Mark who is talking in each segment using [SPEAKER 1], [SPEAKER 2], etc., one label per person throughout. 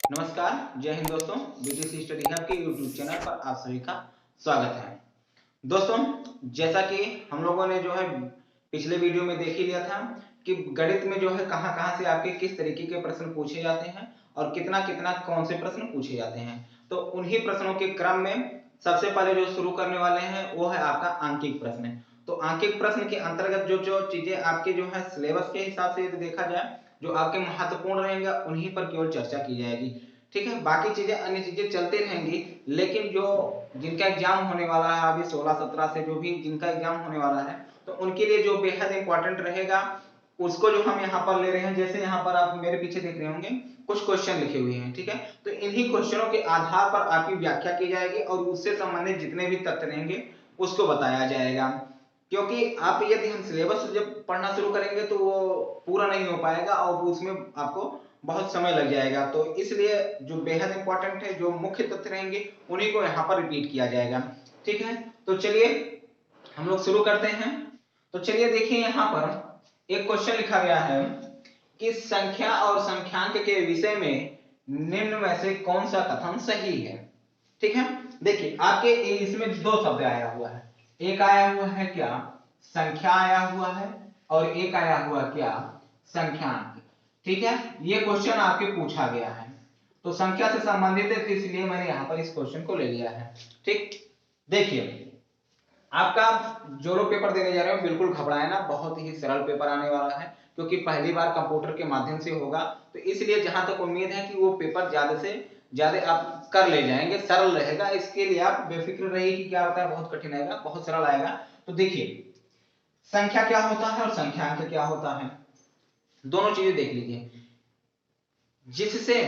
[SPEAKER 1] नमस्कार, जय हिंद दोस्तों। बीटीसी स्टडी हब के यूट्यूब चैनल पर आप सभी का स्वागत है। दोस्तों, जैसा कि हम लोगों ने जो है पिछले वीडियो में देख ही लिया था कि गणित में जो है कहाँ कहाँ से आपके किस तरीके के प्रश्न पूछे जाते हैं और कितना कितना कौन से प्रश्न पूछे जाते हैं। तो उन्हीं प्रश्नों के क्रम में सबसे पहले जो शुरू करने वाले हैं वो है आपका आंकिक प्रश्न। तो आंकिक प्रश्न के अंतर्गत जो जो चीजें आपके जो है सिलेबस के हिसाब से यदि देखा जाए, जो आपके महत्वपूर्ण रहेंगे उन्हीं पर केवल चर्चा की जाएगी। ठीक है, बाकी चीजें अन्य चीजें चलती रहेंगी, लेकिन जो जिनका एग्जाम होने वाला है अभी 16-17 से जो भी जिनका एग्जाम होने वाला है, तो उनके लिए जो बेहद इंपॉर्टेंट रहेगा उसको जो हम यहाँ पर ले रहे हैं। जैसे यहाँ पर आप मेरे पीछे देख रहे होंगे कुछ क्वेश्चन लिखे हुए हैं, ठीक है। तो इन्हीं क्वेश्चनों के आधार पर आपकी व्याख्या की जाएगी और उससे संबंधित जितने भी तथ्य रहेंगे उसको बताया जाएगा। क्योंकि आप यदि हम सिलेबस जब पढ़ना शुरू करेंगे तो वो पूरा नहीं हो पाएगा और उसमें आपको बहुत समय लग जाएगा। तो इसलिए जो बेहद इंपॉर्टेंट है, जो मुख्य तथ्य रहेंगे उन्हीं को यहाँ पर रिपीट किया जाएगा। ठीक है, तो चलिए हम लोग शुरू करते हैं। तो चलिए देखिए, यहाँ पर एक क्वेश्चन लिखा गया है कि संख्या और संख्यांक के विषय में निम्न में से कौन सा कथन सही है। ठीक है, देखिए आपके इसमें दो शब्द आया हुआ है। एक आया हुआ है क्या, संख्या आया हुआ है, और एक आया हुआ क्या, संख्यांक। ठीक है, ये क्वेश्चन आपके पूछा गया है तो संख्या से संबंधित है, तो इसलिए मैंने यहां पर इस क्वेश्चन को ले लिया है। ठीक, देखिए आपका जो लोग पेपर देने जा रहे हो बिल्कुल घबराए ना, बहुत ही सरल पेपर आने वाला है क्योंकि पहली बार कंप्यूटर के माध्यम से होगा। तो इसलिए जहां तक उम्मीद है कि वो पेपर ज्यादा से ज्यादा आप कर ले जाएंगे, सरल रहेगा। इसके लिए आप बेफिक्र रहिए कि क्या होता है, बहुत कठिन आएगा, बहुत सरल आएगा। तो देखिए संख्या क्या होता है और संख्यांक क्या होता है, दोनों चीजें देख लीजिए। जिससे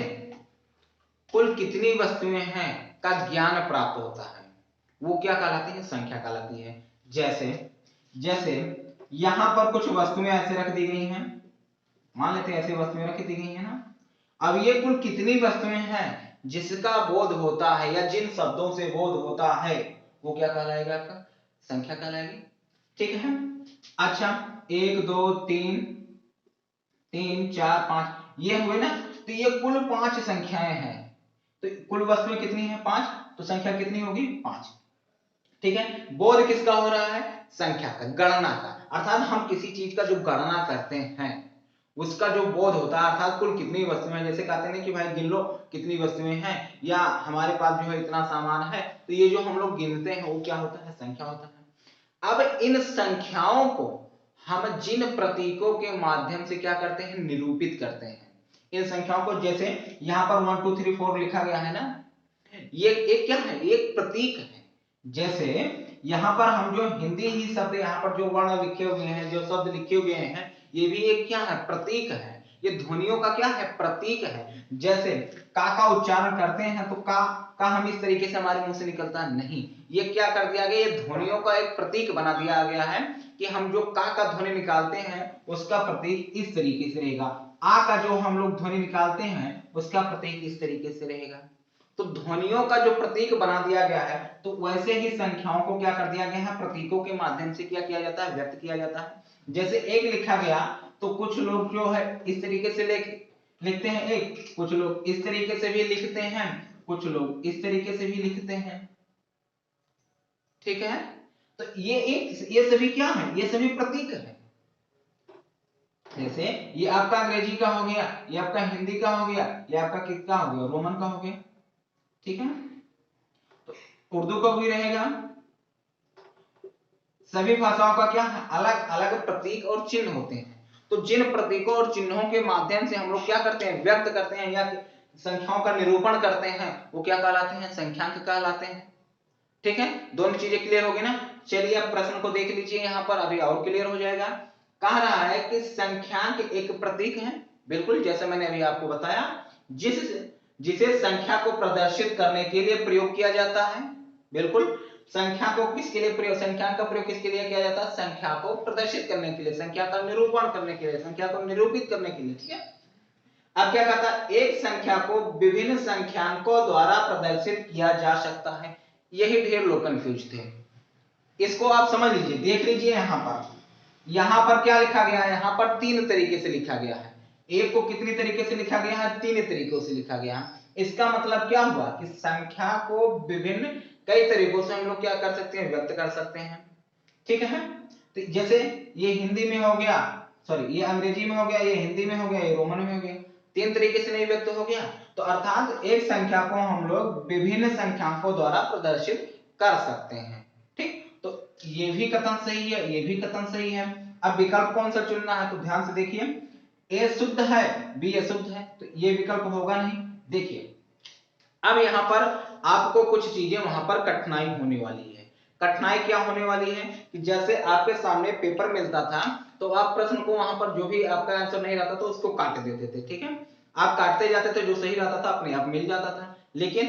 [SPEAKER 1] कुल कितनी वस्तुएं हैं का ज्ञान प्राप्त होता है वो क्या कहलाती है, संख्या कहलाती है। जैसे जैसे यहां पर कुछ वस्तुएं ऐसे रख दी गई हैं, मान लेते हैं ऐसे वस्तुएं रख दी गई है ना। अब ये कुल कितनी वस्तुएं हैं जिसका बोध होता है या जिन शब्दों से बोध होता है वो क्या कहलाएगा, आपका संख्या कहलाएगी। ठीक है, अच्छा, एक दो तीन, तीन चार पांच ये हुए ना। तो ये कुल 5 संख्याएं हैं। तो कुल वस्तुएं कितनी है, 5, तो संख्या कितनी होगी, 5। ठीक है, बोध किसका हो रहा है, संख्या का, गणना का। अर्थात हम किसी चीज का जो गणना करते हैं उसका जो बोध होता है, अर्थात कुल कितनी वस्तुएं हैं। जैसे कहते हैं कि भाई गिन लो कितनी वस्तुएं हैं, या हमारे पास जो है इतना सामान है, तो ये जो हम लोग गिनते हैं वो क्या होता है, संख्या होता है। अब इन संख्याओं को हम जिन प्रतीकों के माध्यम से क्या करते हैं, निरूपित करते हैं इन संख्याओं को। जैसे यहाँ पर 1 2 3 4 लिखा गया है ना, ये एक क्या है, एक प्रतीक है। जैसे यहां पर हम जो हिंदी ही शब्द यहाँ पर जो वर्ण लिखे हुए हैं, जो शब्द लिखे हुए हैं, ये भी एक क्या है, प्रतीक है। ये ध्वनियों का क्या है, प्रतीक है। जैसे का उच्चारण करते हैं तो का हम इस तरीके से हमारे मुंह से निकलता है नहीं, ये क्या कर दिया गया, ये ध्वनियों का एक प्रतीक बना दिया गया है कि हम जो का ध्वनि निकालते हैं उसका प्रतीक इस तरीके से रहेगा। आ का जो हम लोग ध्वनि निकालते हैं उसका प्रतीक इस तरीके से रहेगा। तो ध्वनियों का जो प्रतीक बना दिया गया है, तो वैसे ही संख्याओं को क्या कर दिया गया है, प्रतीकों के माध्यम से क्या किया जाता है, व्यक्त किया जाता है। जैसे एक लिखा गया तो कुछ लोग जो है इस तरीके से लिखते हैं एक, कुछ लोग इस तरीके से भी लिखते हैं, कुछ लोग इस तरीके से भी लिखते हैं। ठीक है, तो ये सभी क्या है, ये सभी प्रतीक है। जैसे ये आपका अंग्रेजी का हो गया, ये आपका हिंदी का हो गया, ये आपका किसका हो गया, रोमन का हो गया। ठीक है, तो उर्दू का भी रहेगा। सभी भाषाओं का क्या है, अलग अलग प्रतीक और चिन्ह होते हैं। तो जिन प्रतीकों और चिन्हों के माध्यम से हम लोग क्या करते हैं, व्यक्त करते हैं या संख्याओं का निरूपण करते हैं, वो क्या कहलाते हैं, संख्यांक कहलाते हैं। ठीक है, दोनों चीजें क्लियर होगी ना। चलिए अब प्रश्न को देख लीजिए, यहाँ पर अभी और क्लियर हो जाएगा। कह रहा है कि संख्यांक एक प्रतीक है, बिल्कुल जैसे मैंने अभी आपको बताया, जिसे संख्या को प्रदर्शित करने के लिए प्रयोग किया जाता है। बिल्कुल, संख्या को किसके लिए प्रयोग, संख्यांक का प्रयोग किसके लिए किया जाता है, संख्या को प्रदर्शित करने के लिए, संख्या का निरूपण करने के लिए, संख्या को निरूपित करने के लिए। ठीक है, अब क्या कहता है, एक संख्या को विभिन्न संख्यांकों द्वारा प्रदर्शित किया जा सकता है। यही ढेर लोग कंफ्यूज थे, इसको आप समझ लीजिए, देख लीजिए। यहां पर क्या लिखा गया है, यहां पर 3 तरीके से लिखा गया है। एक को कितनी तरीके से लिखा गया है, 3 तरीकों से लिखा गया है। इसका मतलब क्या हुआ कि संख्या को विभिन्न कई तरीकों से हम लोग क्या कर सकते हैं, व्यक्त कर सकते हैं। ठीक है, तो जैसे ये हिंदी में हो गया, सॉरी ये अंग्रेजी में हो गया, ये हिंदी में हो गया, ये रोमन में हो गया, तीन तरीके से नहीं व्यक्त हो गया। तो अर्थात एक संख्या को हम लोग विभिन्न संख्याओं द्वारा प्रदर्शित कर सकते हैं। ठीक, तो ये भी कथन सही है, ये भी कथन सही है। अब विकल्प कौन सा चुनना है, तो ध्यान से देखिए, ए शुद्ध है, बी अशुद्ध है, तो ये विकल्प होगा नहीं। देखिए अब यहां पर आपको कुछ चीजें वहां पर कठिनाई होने वाली है। कठिनाई क्या होने वाली है कि जैसे आपके सामने पेपर मिलता था तो आप प्रश्न को वहां पर जो भी आपका आंसर नहीं रहता तो उसको काट देते थे। ठीक है, आप काटते जाते थे, जो सही रहता था अपने आप मिल जाता था। लेकिन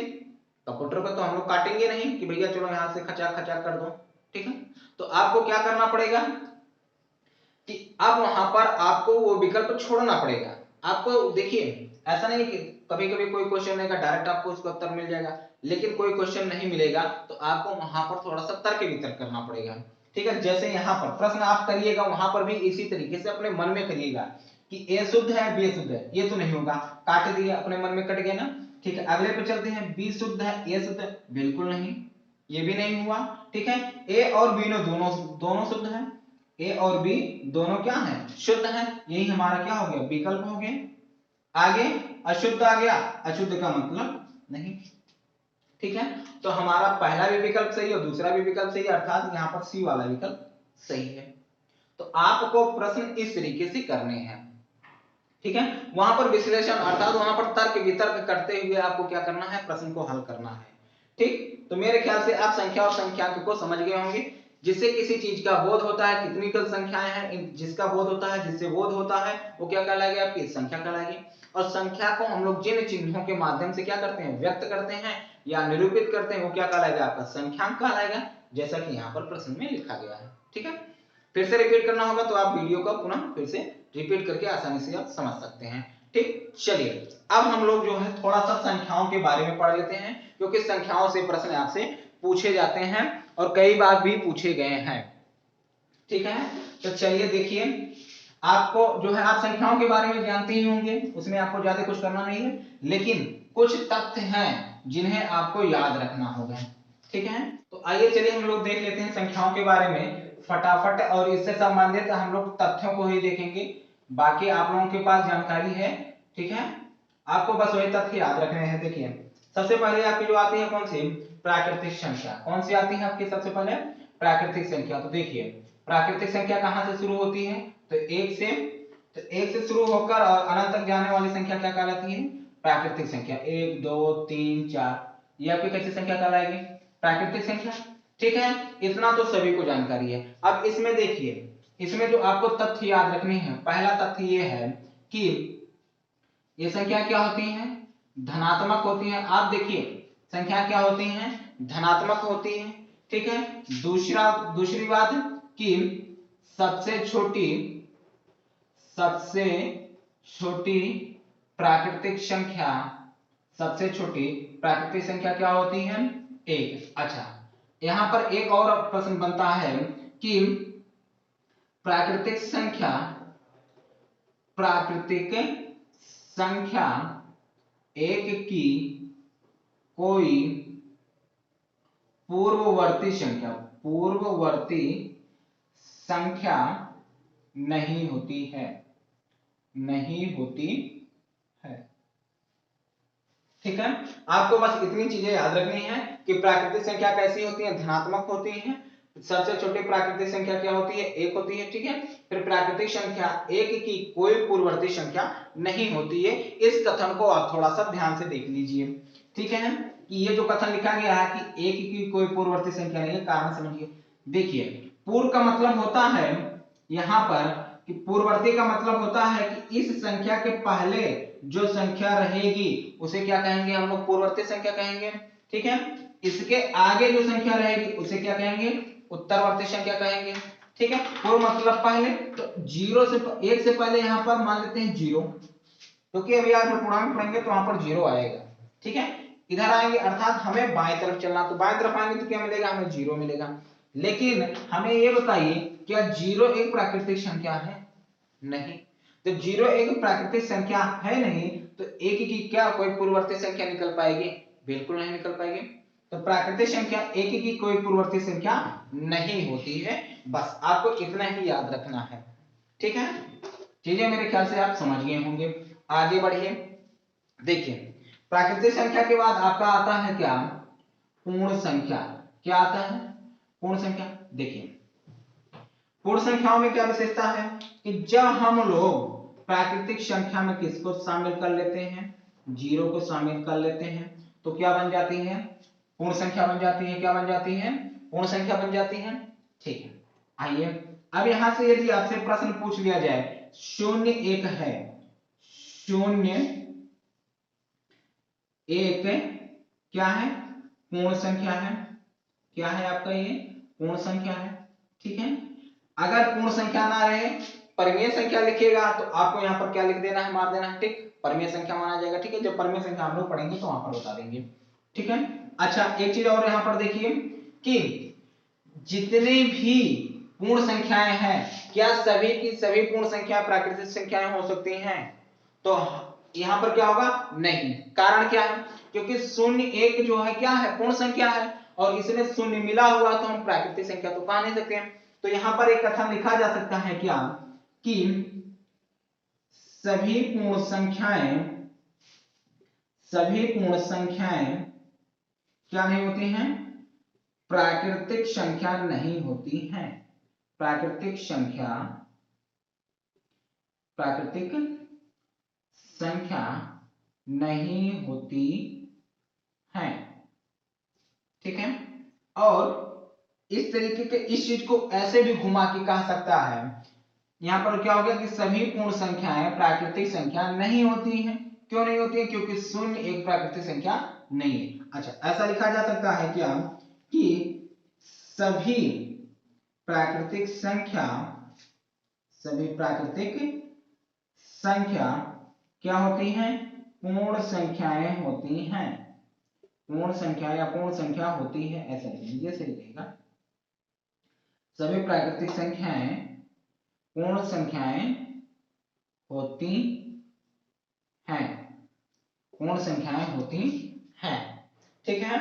[SPEAKER 1] कंप्यूटर पर तो हम लोग काटेंगे नहीं कि भैया चलो यहां से खचा खचा कर दो। ठीक है, तो आपको क्या करना पड़ेगा कि अब वहां पर आपको वो विकल्प छोड़ना पड़ेगा। आपको देखिए ऐसा नहीं कि कभी कभी कोई क्वेश्चन रहेगा डायरेक्ट आपको उसका उत्तर मिल जाएगा, लेकिन कोई क्वेश्चन नहीं मिलेगा तो आपको वहां पर थोड़ा सा तर्क वितर्क करना पड़ेगा। ठीक है, जैसे यहाँ पर प्रश्न आप करिएगा वहां पर भी इसी तरीके से अपने मन में करिएगा कि ए शुद्ध है बी शुद्ध है, ये तो नहीं होगा, काट दिए, अपने मन में कट गया ना। ठीक है, अगले पे चलते हैं, बी शुद्ध है ए शुद्ध है, बिल्कुल नहीं, ये भी नहीं हुआ। ठीक है, ए और बी दोनों दोनों शुद्ध है, ए और बी दोनों क्या है, शुद्ध है, यही हमारा क्या हो गया, विकल्प हो गया। आगे अशुद्ध आ गया, अशुद्ध का मतलब नहीं। ठीक है, तो हमारा पहला भी विकल्प सही और दूसरा भी विकल्प सही है, अर्थात यहाँ पर सी वाला विकल्प सही है। तो आपको प्रश्न इस तरीके से करने हैं। ठीक है, वहां पर विश्लेषण अर्थात वहां पर तर्क वितर्क करते हुए आपको क्या करना है, प्रश्न को हल करना है। ठीक, तो मेरे ख्याल से आप संख्या और संख्यांक को समझ गए होंगे। जिससे किसी चीज का बोध होता है, कितनी कुल संख्याएं हैं, जिसका बोध होता है, जिससे बोध होता है, वो क्या कहलाएगी, आपकी संख्या कहलाएगी। और संख्या को हम लोग जिन चिन्हों के माध्यम से क्या करते हैं, व्यक्त करते हैं या निरूपित करते हैं, वो क्या कहलाएगा, आपका संख्यांक कहलाएगा, जैसा कि यहाँ पर प्रश्न में लिखा गया है। ठीक है, फिर से रिपीट करना होगा तो आप वीडियो को पुनः फिर से रिपीट करके आसानी से आप समझ सकते हैं। ठीक, चलिए अब हम लोग जो है थोड़ा सा संख्याओं के बारे में पढ़ लेते हैं, क्योंकि संख्याओं से प्रश्न आपसे पूछे जाते हैं और कई बार भी पूछे गए हैं। ठीक है, तो चलिए देखिए, आपको जो है आप संख्याओं के बारे में जानते ही होंगे, उसमें आपको ज्यादा कुछ करना नहीं है, लेकिन कुछ तथ्य हैं जिन्हें आपको याद रखना होगा। ठीक है, तो आइए चलिए हम लोग देख लेते हैं संख्याओं के बारे में फटाफट, और इससे संबंधित हम लोग तथ्यों को ही देखेंगे, बाकी आप लोगों के पास जानकारी है। ठीक है, आपको बस वही तथ्य याद रखने हैं। देखिए सबसे पहले आपकी जो आती है कौन सी, प्राकृतिक संख्या। कौन सी आती है आपकी सबसे पहले, प्राकृतिक संख्या। तो देखिए प्राकृतिक संख्या कहां से शुरू होती है, तो एक से शुरू होकर और अनंत तक जाने वाली संख्या क्या कहलाती है, प्राकृतिक संख्या। 1 2 3 4 ये आपकी कैसी संख्या कहलाएगी, प्राकृतिक संख्या। ठीक है, इतना तो सभी को जानकारी है। अब इसमें देखिए, इसमें जो आपको तथ्य याद रखने हैं, पहला तथ्य ये है कि ये संख्या क्या होती है, धनात्मक होती है। आप देखिए संख्या क्या होती है, धनात्मक होती है। ठीक है, दूसरी बात कि सबसे छोटी प्राकृतिक संख्या, सबसे छोटी प्राकृतिक संख्या क्या होती है, 1। अच्छा, यहां पर एक और प्रश्न बनता है कि प्राकृतिक संख्या एक की कोई पूर्ववर्ती संख्या नहीं होती है। ठीक है, आपको बस इतनी चीजें याद रखनी है कि प्राकृतिक संख्या कैसी होती है, धनात्मक होती है। सबसे छोटी प्राकृतिक संख्या क्या होती है, 1 होती है। ठीक है, फिर प्राकृतिक संख्या 1 की कोई पूर्ववर्ती संख्या नहीं होती है। इस कथन को आप थोड़ा सा ध्यान से देख लीजिए। ठीक है, कि ये जो कथन लिखा गया है कि 1 की कोई पूर्ववर्ती संख्या नहीं है, कारण समझिए। देखिए पूर्व का मतलब होता है यहां पर कि पूर्ववर्ती का मतलब होता है कि इस संख्या के पहले जो संख्या रहेगी उसे क्या कहेंगे, हम लोग पूर्ववर्ती संख्या कहेंगे। ठीक है, इसके आगे जो संख्या रहेगी उसे क्या कहेंगे, उत्तरवर्ती संख्या कहेंगे। ठीक है, पूर्व मतलब पहले, तो 1 से पहले यहां पर मान लेते हैं 0, क्योंकि अभी आप जो पूर्णांक पढ़ेंगे तो वहां पर 0 आएगा। ठीक है, इधर आएंगे अर्थात हमें बाएं तरफ चलना, तो बाएं तरफ आएंगे तो क्या मिलेगा, हमें 0 मिलेगा। लेकिन हमें ये बताइए क्या 0 एक प्राकृतिक संख्या है, नहीं। तो 0 एक प्राकृतिक संख्या है नहीं, तो एक की क्या कोई पूर्ववर्ती संख्या निकल पाएगी? बिल्कुल नहीं निकल पाएगी। तो प्राकृतिक संख्या एक की कोई पूर्ववर्ती संख्या नहीं होती है, बस आपको इतना ही याद रखना है। ठीक है, चीजें मेरे ख्याल से आप समझ गए होंगे। आगे बढ़िए, देखिए प्राकृतिक संख्या के बाद आपका आता है क्या? पूर्ण संख्या। क्या आता है? पूर्ण संख्या। देखिए पूर्ण संख्याओं में क्या विशेषता है कि जब हम लोग प्राकृतिक संख्या में किसको शामिल कर लेते हैं? जीरो को शामिल कर लेते हैं, तो क्या बन जाती है? पूर्ण संख्या बन जाती है। क्या बन जाती है? पूर्ण संख्या बन जाती है। ठीक है, आइए अब यहां से यदि आपसे प्रश्न पूछ लिया जाए, शून्य एक है, शून्य एक क्या है? पूर्ण संख्या है। क्या है आपका? ये पूर्ण संख्या है। ठीक है, अगर पूर्ण संख्या ना रहे, परिमेय संख्या लिखिएगा तो आपको यहाँ पर क्या लिख देना है? मार देना है। ठीक, परिमेय संख्या माना जाएगा। ठीक है, जब परिमेय संख्या हम लोग पढ़ेंगे तो वहां पर बता देंगे। ठीक है, अच्छा एक चीज और यहाँ पर देखिए कि जितने भी पूर्ण संख्याएं हैं, क्या सभी की सभी पूर्ण संख्या प्राकृतिक संख्याएं हो सकती हैं? तो यहां पर क्या होगा? नहीं। कारण क्या है? क्योंकि शून्य एक जो है क्या है? पूर्ण संख्या है, और इसमें शून्य मिला हुआ तो हम प्राकृतिक संख्या तो कहा नहीं सकते हैं। तो यहां पर एक कथन लिखा जा सकता है क्या कि सभी पूर्ण संख्याएं क्या नहीं होती हैं? प्राकृतिक संख्या नहीं होती हैं। प्राकृतिक संख्या नहीं होती है। ठीक है, और इस तरीके के इस चीज को ऐसे भी घुमा के कह सकता है, यहां पर क्या हो गया कि सभी पूर्ण संख्याएं प्राकृतिक संख्या नहीं होती हैं। क्यों नहीं होती है? क्योंकि शून्य एक प्राकृतिक संख्या नहीं है। अच्छा, ऐसा लिखा जा सकता है क्या कि सभी प्राकृतिक संख्या क्या होती हैं? पूर्ण संख्याएं होती हैं। पूर्ण संख्या या पूर्ण संख्या होती है, ऐसा लिखेंगे। सही रहेगा। सभी प्राकृतिक संख्याएं पूर्ण संख्याएं होती हैं। पूर्ण संख्याएं होती हैं। ठीक है,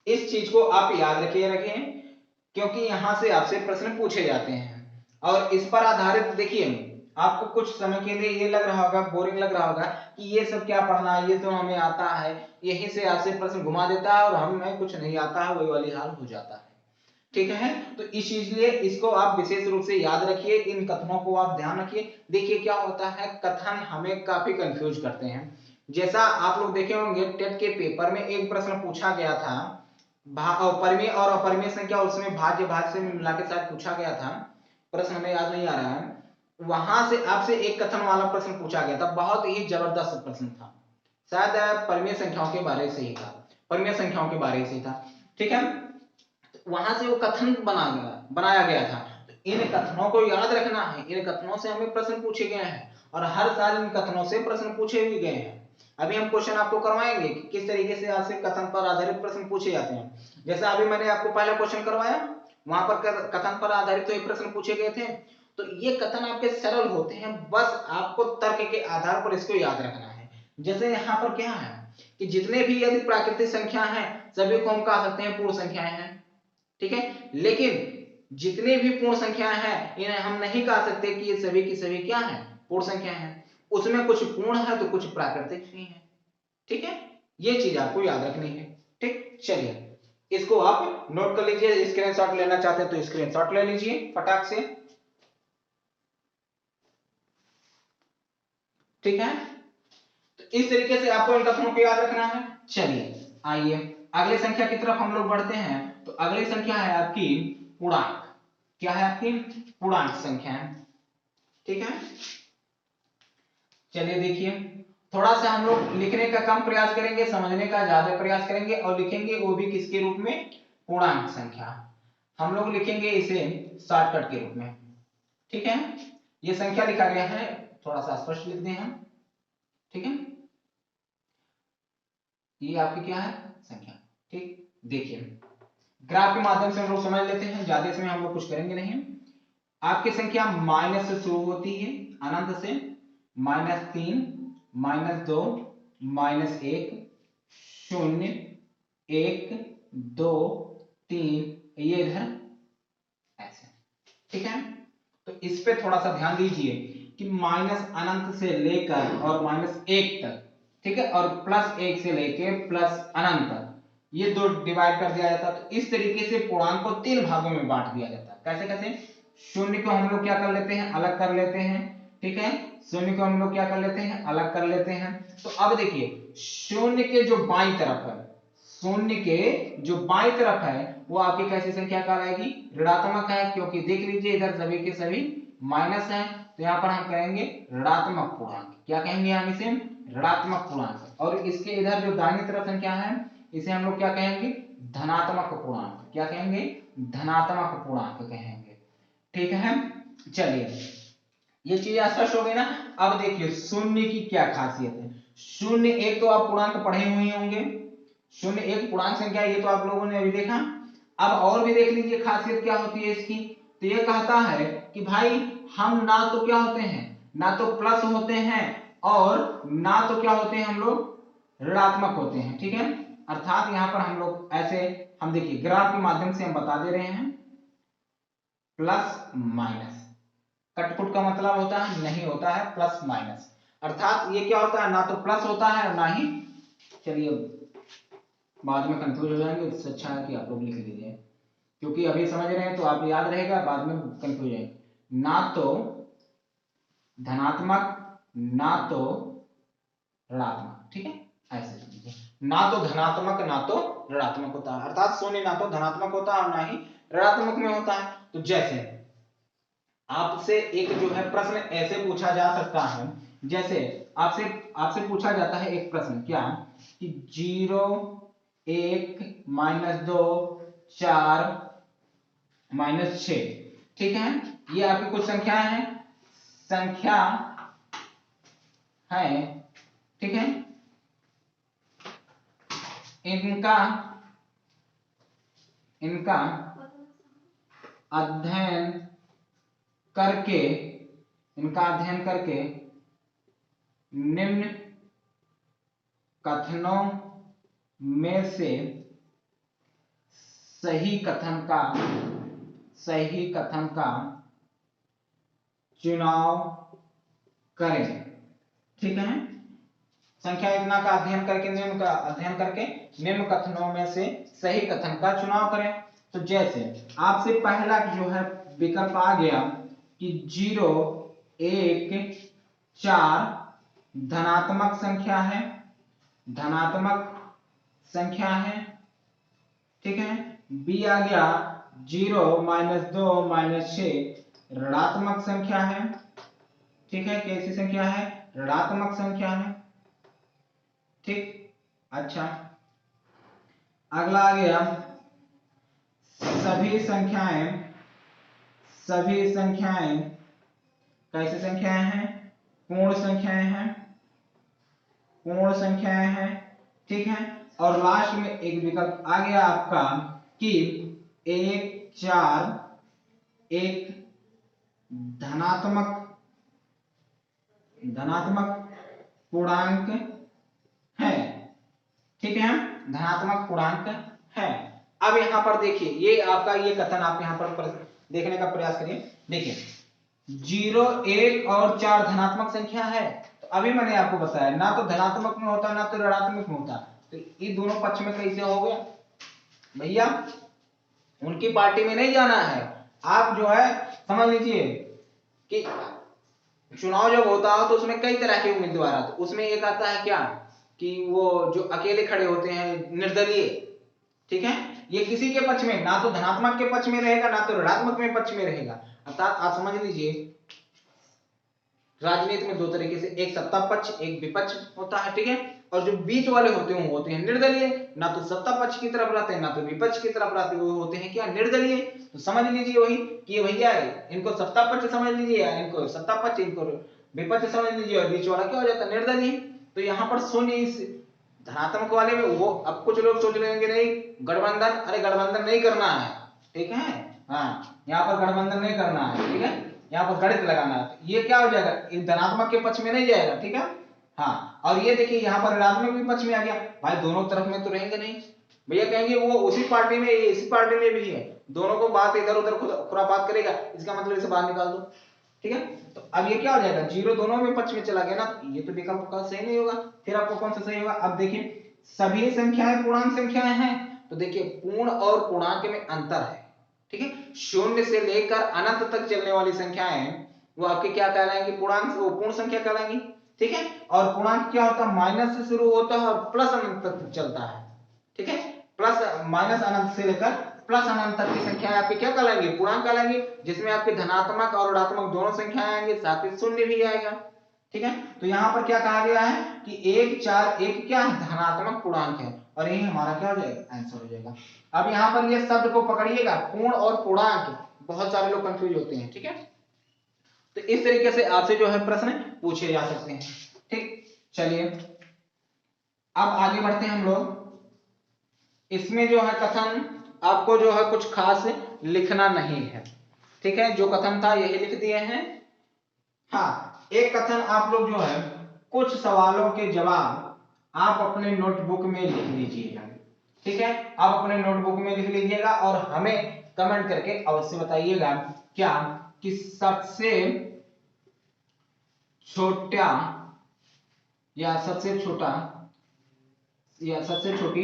[SPEAKER 1] इस चीज को आप याद रखिए, क्योंकि यहां से आपसे प्रश्न पूछे जाते हैं और इस पर आधारित देखिए आपको कुछ समय के लिए ये लग रहा होगा, बोरिंग लग रहा होगा कि ये सब क्या पढ़ना है, ये तो हमें आता है। यहीं से आपसे प्रश्न घुमा देता है और हमें कुछ नहीं आता है, वही वाली हाल हो जाता है। ठीक है, तो इसलिए इसको आप विशेष रूप से याद रखिए, इन कथनों को आप ध्यान रखिए। देखिए क्या होता है, कथन हमें काफी कंफ्यूज करते हैं। जैसा आप लोग देखे होंगे टेट के पेपर में एक प्रश्न पूछा गया था, परिमेय और अपरिमेय संख्या, उसमें भाज्य भाज्य से मिला के साथ पूछा गया था। प्रश्न हमें याद नहीं आ रहा है, वहां से आपसे एक कथन वाला प्रश्न पूछा गया था, बहुत ही जबरदस्त प्रश्न था। शायद परिमेय संख्याओं के बारे से ही था, परिमेय संख्याओं के बारे से था। ठीक है, वहां से वो कथन बनाया गया था। तो इन कथनों को याद रखना है, इन कथनों से हमें प्रश्न पूछे गए हैं और हर साल इन कथनों से प्रश्न पूछे भी गए हैं। अभी हम क्वेश्चन आपको करवाएंगे कि किस तरीके से आपसे कथन पर आधारित प्रश्न पूछे जाते हैं। जैसा अभी मैंने आपको पहला क्वेश्चन करवाया, वहां पर कथन पर आधारित तो प्रश्न पूछे गए थे। तो ये कथन आपके सरल होते हैं, बस आपको तर्क के आधार पर इसको याद रखना है। जैसे यहाँ पर क्या है कि जितने भी यदि प्राकृतिक संख्या है सभी को हम कह सकते हैं पूर्ण संख्याएं हैं। ठीक है, लेकिन जितने भी पूर्ण संख्याएं हैं इन्हें हम नहीं कह सकते कि ये सभी की सभी क्या है? पूर्ण संख्याएं हैं। उसमें कुछ पूर्ण है तो कुछ प्राकृतिक भी है। ठीक है, ये चीज आपको याद रखनी है। ठीक, चलिए इसको आप नोट कर लीजिए, स्क्रीनशॉट लेना चाहते हैं तो स्क्रीनशॉट ले लीजिए फटाक से। ठीक है, तो इस तरीके से आपको इन कथनों को याद रखना है। चलिए आइए अगली संख्या की तरफ हम लोग बढ़ते हैं। तो अगली संख्या है आपकी पूर्णांक। क्या है आपकी? पूर्णांक संख्या है। ठीक है, चलिए देखिए थोड़ा सा हम लोग लिखने का कम प्रयास करेंगे, समझने का ज्यादा प्रयास करेंगे और लिखेंगे वो भी किसके रूप में? पूर्णांक संख्या। हम लोग लिखेंगे इसे शॉर्टकट के रूप में। ठीक है, ये संख्या लिखा गया है, थोड़ा सा स्पष्ट लिख दें हम। ठीक है, ये आपकी क्या है? संख्या। ठीक, देखिए ग्राफ के माध्यम से हम लोग समझ लेते हैं, ज्यादा इसमें हम लोग कुछ करेंगे नहीं। आपकी संख्या माइनस से शुरू होती है, अनंत से, -3, -2 -1 0 1 2 3 ये इधर ऐसे, ठीक है। तो इस पे थोड़ा सा ध्यान दीजिए कि माइनस अनंत से लेकर और -1 तक, ठीक है, और +1 से लेके +अनंत तक ये दो डिवाइड कर दिया जाता है। तो इस तरीके से पूर्णांक को 3 भागों में बांट दिया जाता है। कैसे कैसे? शून्य को हम लोग क्या कर लेते हैं, अलग कर लेते हैं, ठीक है, शून्य को हम लोग क्या कर लेते हैं, अलग कर लेते हैं। तो अब देखिए शून्य के जो बाईं तरफ है, शून्य के जो बाईं तरफ है वो आपकी कैसी संख्या कहलाएगी, ऋणात्मक है, क्योंकि देख लीजिए इधर सभी के सभी माइनस है। तो यहाँ पर हम कहेंगे ऋणात्मक पूर्णांक। क्या कहेंगे हम इसे, ऋणात्मक पूर्णांक। और इसके इधर जो दाहिनी तरफ संख्या है इसे हम लोग क्या कहेंगे, धनात्मक पूर्णांक। क्या कहेंगे, धनात्मक पूर्णांक कहेंगे, ठीक है। चलिए ये चीज स्पष्ट हो गई ना। अब देखिए शून्य की क्या खासियत है। शून्य एक तो आप पूर्णांक पढ़े हुए होंगे, शून्य एक पूर्णांक संख्या, ये तो आप लोगों ने अभी देखा। अब और भी देख लीजिए खासियत क्या होती है इसकी। तो ये कहता है कि भाई हम ना तो क्या होते हैं, ना तो प्लस होते हैं और ना तो क्या होते हैं हम लोग ऋणात्मक होते हैं, ठीक है। अर्थात यहां पर हम लोग ऐसे, हम देखिए ग्राफ के माध्यम से हम बता दे रहे हैं, प्लस माइनस, कटपुट का मतलब होता है नहीं होता है प्लस माइनस। अर्थात ये क्या होता है, ना तो प्लस होता है और ना ही, चलिए बाद में कंफ्यूज हो जाएंगे, इससे अच्छा है कि आप लोग लिख लीजिए, क्योंकि अभी समझ रहे हैं तो आप याद रहेगा, बाद में कंफ्यूज है। ना तो धनात्मक ना तो ऋणात्मक, ठीक है, ऐसे समझिए। ना तो धनात्मक ना तो ऋणात्मक होता है, अर्थात शून्य ना तो धनात्मक होता है और ना ही ऋणात्मक में होता है। तो जैसे आपसे एक जो है प्रश्न ऐसे पूछा जा सकता है, जैसे आपसे आपसे पूछा जाता है एक प्रश्न, क्या कि 0 1 -2 4 -6, ठीक है, ये आपकी कुछ संख्याएं हैं, संख्या है, ठीक है। इनका इनका अध्ययन करके, इनका अध्ययन करके निम्न कथनों में से सही कथन का चुनाव करें, ठीक है। संख्या इतना का अध्ययन करके, निम्न का अध्ययन करके निम्न कथनों में से सही कथन का चुनाव करें। तो जैसे आपसे पहला जो है विकल्प आ गया कि 0 1 4 धनात्मक संख्या है, धनात्मक संख्या है, ठीक है। बी आ गया 0 -2 -6 ऋणात्मक संख्या है, ठीक है, कैसी संख्या है, ऋणात्मक संख्या है, ठीक। अच्छा अगला आ गया सभी संख्याएं कैसी संख्याएं हैं, पूर्ण संख्याएं हैं, पूर्ण संख्याएं हैं, ठीक है। और लास्ट में एक विकल्प आ गया आपका कि 1 4 एक धनात्मक पूर्णांक है, ठीक है, धनात्मक पूर्णांक है। अब यहां पर देखिए ये आपका ये कथन आप यहां पर देखने का प्रयास करिए। देखिए 0 1 और 4 धनात्मक संख्या है, तो अभी मैंने आपको बताया ना तो धनात्मक में होता ना तो ऋणात्मक में होता, तो ये दोनों पक्ष में कैसे हो गया भैया, उनकी पार्टी में नहीं जाना है। आप जो है समझ लीजिए कि चुनाव जब होता है तो उसमें कई तरह के उम्मीदवार आते, उसमें एक आता है क्या कि वो जो अकेले खड़े होते हैं निर्दलीय, ठीक है, ये किसी के पक्ष में ना तो धनात्मक के पक्ष में रहेगा ना तो ऋणात्मक में पक्ष में रहेगा। अर्थात आप समझ लीजिए राजनीति में दो तरीके से, एक सत्ता पक्ष एक विपक्ष होता है, ठीक है, और जो बीच वाले होते हैं वो होते हैं निर्दलीय, ना तो सत्ता पक्ष की तरफ रहते हैं ना तो विपक्ष की तरफ रहते हैं, वो होते हैं क्या, निर्दलीय। तो समझ लीजिए वही कि भैया इनको सत्ता पक्ष समझ लीजिए, इनको सत्ता पक्ष, इनको विपक्ष समझ लीजिए, और बीच वाला क्या हो जाता है, निर्दलीय। तो यहाँ पर शून्य इस धनात्मक वाले में, वो अब कुछ लोग सोच रहे होंगे नहीं गठबंधन, अरे गठबंधन नहीं करना है, ठीक है, हाँ यहाँ पर गठबंधन नहीं करना है, ठीक है, यहाँ पर गणित लगाना है, ये क्या हो जाएगा, धनात्मक के पक्ष में नहीं जाएगा, ठीक है। हाँ, और ये देखिए यहाँ पर ऋणात्मक भी पक्ष में आ गया, भाई दोनों तरफ में तो रहेंगे नहीं, भैया कहेंगे वो उसी पार्टी में इसी पार्टी में भी है, दोनों को बात इधर उधर खुरापात करेगा, इसका मतलब इसे बाहर निकाल दो, ठीक है। तो अब ये क्या हो जाएगा, जीरो दोनों में पक्ष में चला गया ना, ये तो विकल्प का सही नहीं होगा। फिर आपको कौन सा सही होगा, अब देखिए सभी संख्याएं पूर्णांक संख्याएं हैं, तो देखिए पूर्ण और पूर्णांक में अंतर है, ठीक है। शून्य से लेकर अनंत तक चलने वाली संख्याएं वो आपके क्या कहलाएंगी, पूर्णांक, वो पूर्ण संख्या कहलाएंगी, ठीक है। और पूर्णांक क्या होता है, माइनस से शुरू होता है और प्लस अनंत तक चलता है, ठीक है। प्लस माइनस अनंत से लेकर प्लस अनंत तक की संख्याएं आपके क्या कहलाएंगी, पूर्णांक कहलाएंगी, जिसमें आपके धनात्मक और ऋणात्मक दोनों संख्याएं आएंगी, साथ ही शून्य भी आएगा, ठीक है। तो यहाँ पर क्या कहा गया है कि 1 4 1 क्या है, धनात्मक पूर्णांक है, और यही हमारा क्या हो जाएगा, आंसर हो जाएगा। अब यहाँ पर ये शब्द को पकड़िएगा, पूर्ण और पूर्णांक, बहुत सारे लोग कंफ्यूज होते हैं, ठीक है। तो इस तरीके से आपसे जो है प्रश्न पूछे जा सकते हैं, ठीक। चलिए अब आगे बढ़ते हैं हम लोग। इसमें जो है कथन आपको जो है कुछ खास लिखना नहीं है, ठीक है, जो कथन था यही लिख दिए हैं। हाँ, एक कथन आप लोग जो है कुछ सवालों के जवाब आप अपने नोटबुक में लिख लीजिएगा, ठीक है। आप अपने नोटबुक में लिख लीजिएगा और हमें कमेंट करके अवश्य बताइएगा क्या कि सबसे छोटा या सबसे छोटा या सबसे छोटी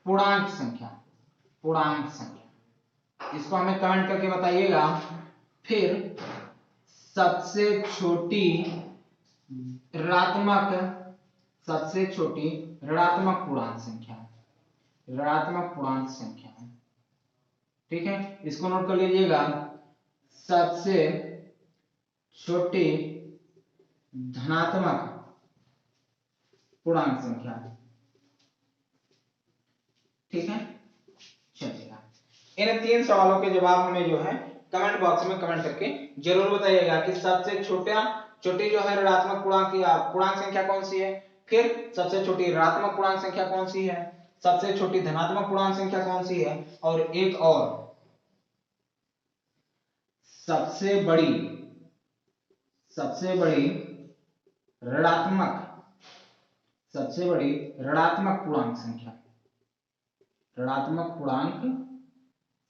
[SPEAKER 1] पूर्णांक संख्या, पूर्णांक संख्या, इसको हमें कमेंट करके बताइएगा। फिर सबसे छोटी ऋणात्मक, सबसे छोटी ऋणात्मक पूर्णांक संख्या, ऋणात्मक पूर्णांक संख्या, ठीक है, इसको नोट कर लीजिएगा। सबसे छोटी धनात्मक पूर्णांक संख्या, ठीक है। चलिएगा, इन 3 सवालों के जवाब हमें जो है कमेंट बॉक्स में कमेंट करके जरूर बताइएगा कि सबसे छोटी जो है ऋणात्मक पूर्णांक या पूर्णांक संख्या कौन सी है, फिर सबसे छोटी ऋणात्मक पूर्णांक संख्या कौन सी है, सबसे छोटी धनात्मक पूर्णांक संख्या कौन सी है, और एक और सबसे बड़ी ऋणात्मक, सबसे बड़ी ऋणात्मक पूर्णांक संख्या, ऋणात्मक पूर्णांक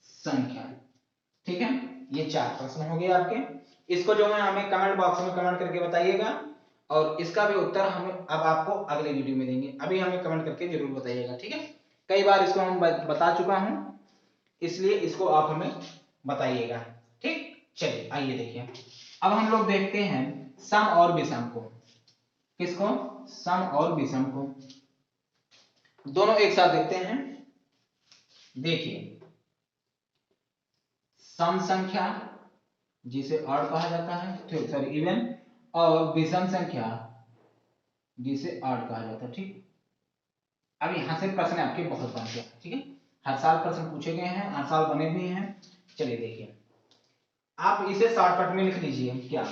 [SPEAKER 1] संख्या, ठीक है। ये 4 प्रश्न हो गए आपके, इसको जो है हमें कमेंट बॉक्स में कमेंट करके बताइएगा, और इसका भी उत्तर हम अब आपको अगले वीडियो में देंगे, अभी हमें कमेंट करके जरूर बताइएगा, ठीक है। कई बार इसको हम बता चुका हूं, इसलिए इसको आप हमें बताइएगा, ठीक। चलिए आइए देखिए, अब हम लोग देखते हैं सम और विषम को। किसको, सम और विषम को, दोनों एक साथ देखते हैं। देखिए सम संख्या जिसे ऑड कहा जाता है, सॉरी इवन, और विषम संख्या जिसे ऑड कहा जाता है, ठीक। अब यहां से प्रश्न आपके बहुत बनते हैं, ठीक है, हर साल प्रश्न पूछे गए हैं, हर साल बने भी हैं। चलिए देखिए, आप इसे शॉर्टकट में लिख लीजिए क्या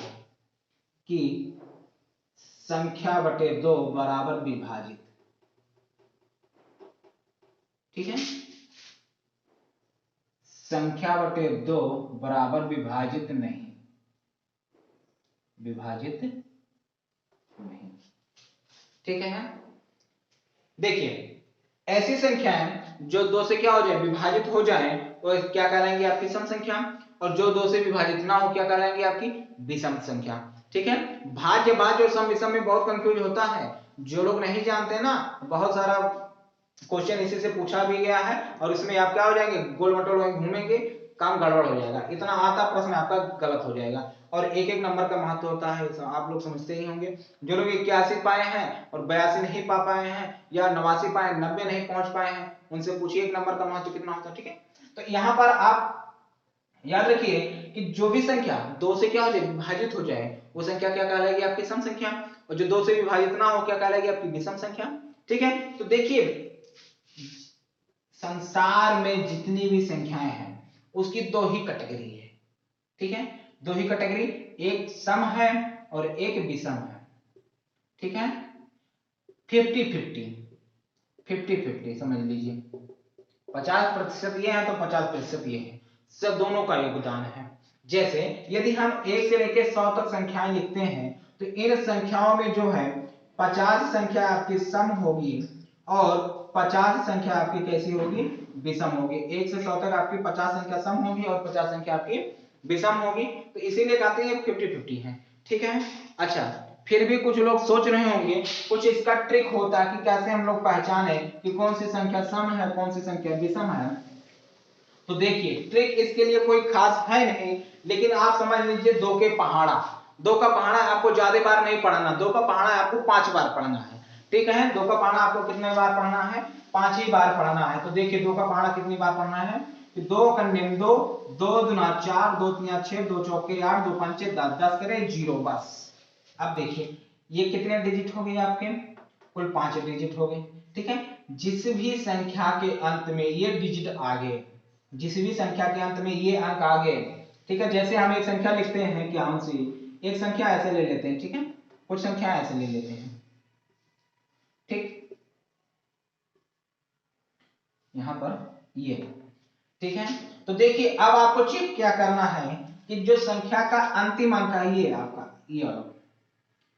[SPEAKER 1] कि संख्या बटे 2 बराबर विभाजित, ठीक है, संख्या बटे 2 बराबर विभाजित नहीं, विभाजित नहीं, ठीक है। देखिए ऐसी संख्याएं जो 2 से क्या हो जाए, विभाजित हो जाए, वो क्या कहलाएंगी, आपकी सम संख्या, और जो 2 से विभाजित ना हो क्या कहलाएंगी, आपकी विषम संख्या, ठीक है। भाज्य भाज्य और सम विषम में बहुत कंफ्यूज होता है, जो लोग नहीं जानते ना, बहुत सारा क्वेश्चन इसी से पूछा भी गया है, और इसमें आप क्या हो जाएंगे, गोल मटोल में घूमेंगे, काम गड़बड़ हो जाएगा, इतना आता प्रश्न आपका गलत हो जाएगा, और एक एक नंबर का महत्व होता है, आप लोग समझते ही होंगे। जो लोग 81 पाए हैं और 82 नहीं पा पाए हैं, या 89 पाए 90 नहीं पहुंच पाए हैं, उनसे पूछिए एक नंबर का महत्व कितना होता है, ठीक है। तो यहाँ पर आप याद रखिए कि जो भी संख्या 2 से क्या हो जाए, विभाजित हो जाए, वो संख्या क्या कहलाएगी, आपकी सम संख्या, और जो 2 से विभाजित ना हो क्या कहलाएगी, आपकी विषम संख्या, ठीक है। तो देखिए संसार में जितनी भी संख्याएं हैं उसकी 2 ही कैटेगरी है, ठीक है, 2 ही कैटेगरी, एक सम है और एक विषम है, ठीक है। 50-50, 50-50 समझ लीजिए, 50% ये है तो 50% ये है, सब दोनों का योगदान है। जैसे यदि हम 1 से लेकर 100 तक संख्याएं लिखते हैं, तो इन संख्याओं में जो है 50 संख्या आपकी सम होगी और 50 संख्या आपकी कैसी होगी, विषम होगी। 1 से 100 तक आपकी 50 संख्या सम होगी और 50 संख्या आपकी विषम होगी, तो इसीलिए कहते हैं 50-50 है। ठीक है। अच्छा, फिर भी कुछ लोग सोच रहे होंगे कुछ इसका ट्रिक होता है कि कैसे हम लोग पहचाने कि कौन सी संख्या सम है कौन सी संख्या विषम है। तो देखिए, ट्रिक इसके लिए कोई खास है नहीं, लेकिन आप समझ लीजिए 2 के पहाड़ा। 2 का पहाड़ा आपको ज्यादा बार नहीं पढ़ना, 2 का पहाड़ा आपको 5 बार पढ़ना है। ठीक है, 2 का पहाड़ा आपको कितने बार पढ़ना है, 5 ही बार पढ़ना है। तो देखिए 2 का पहाड़ा कितनी बार पढ़ना है कि 2 कन्निम 2, 2 दूना 4, 2 तिया 6, 2 चौके 8, 2 पंचे 10, 10 करे 0 बस। अब देखिए ये कितने डिजिट हो गए आपके, कुल 5 डिजिट हो गए। ठीक है, जिस भी संख्या के अंत में ये डिजिट आ गए, जिस भी संख्या के अंत में ये अंक आ गए, ठीक है, जैसे हम एक संख्या लिखते हैं क्या से, एक संख्या ऐसे ले लेते हैं। ठीक है, कुछ संख्या ऐसे ले लेते हैं। ठीक, यहां पर ये, ठीक है। तो देखिए अब आपको चेक क्या करना है कि जो संख्या का अंतिम अंक है ये आपका ये वाला,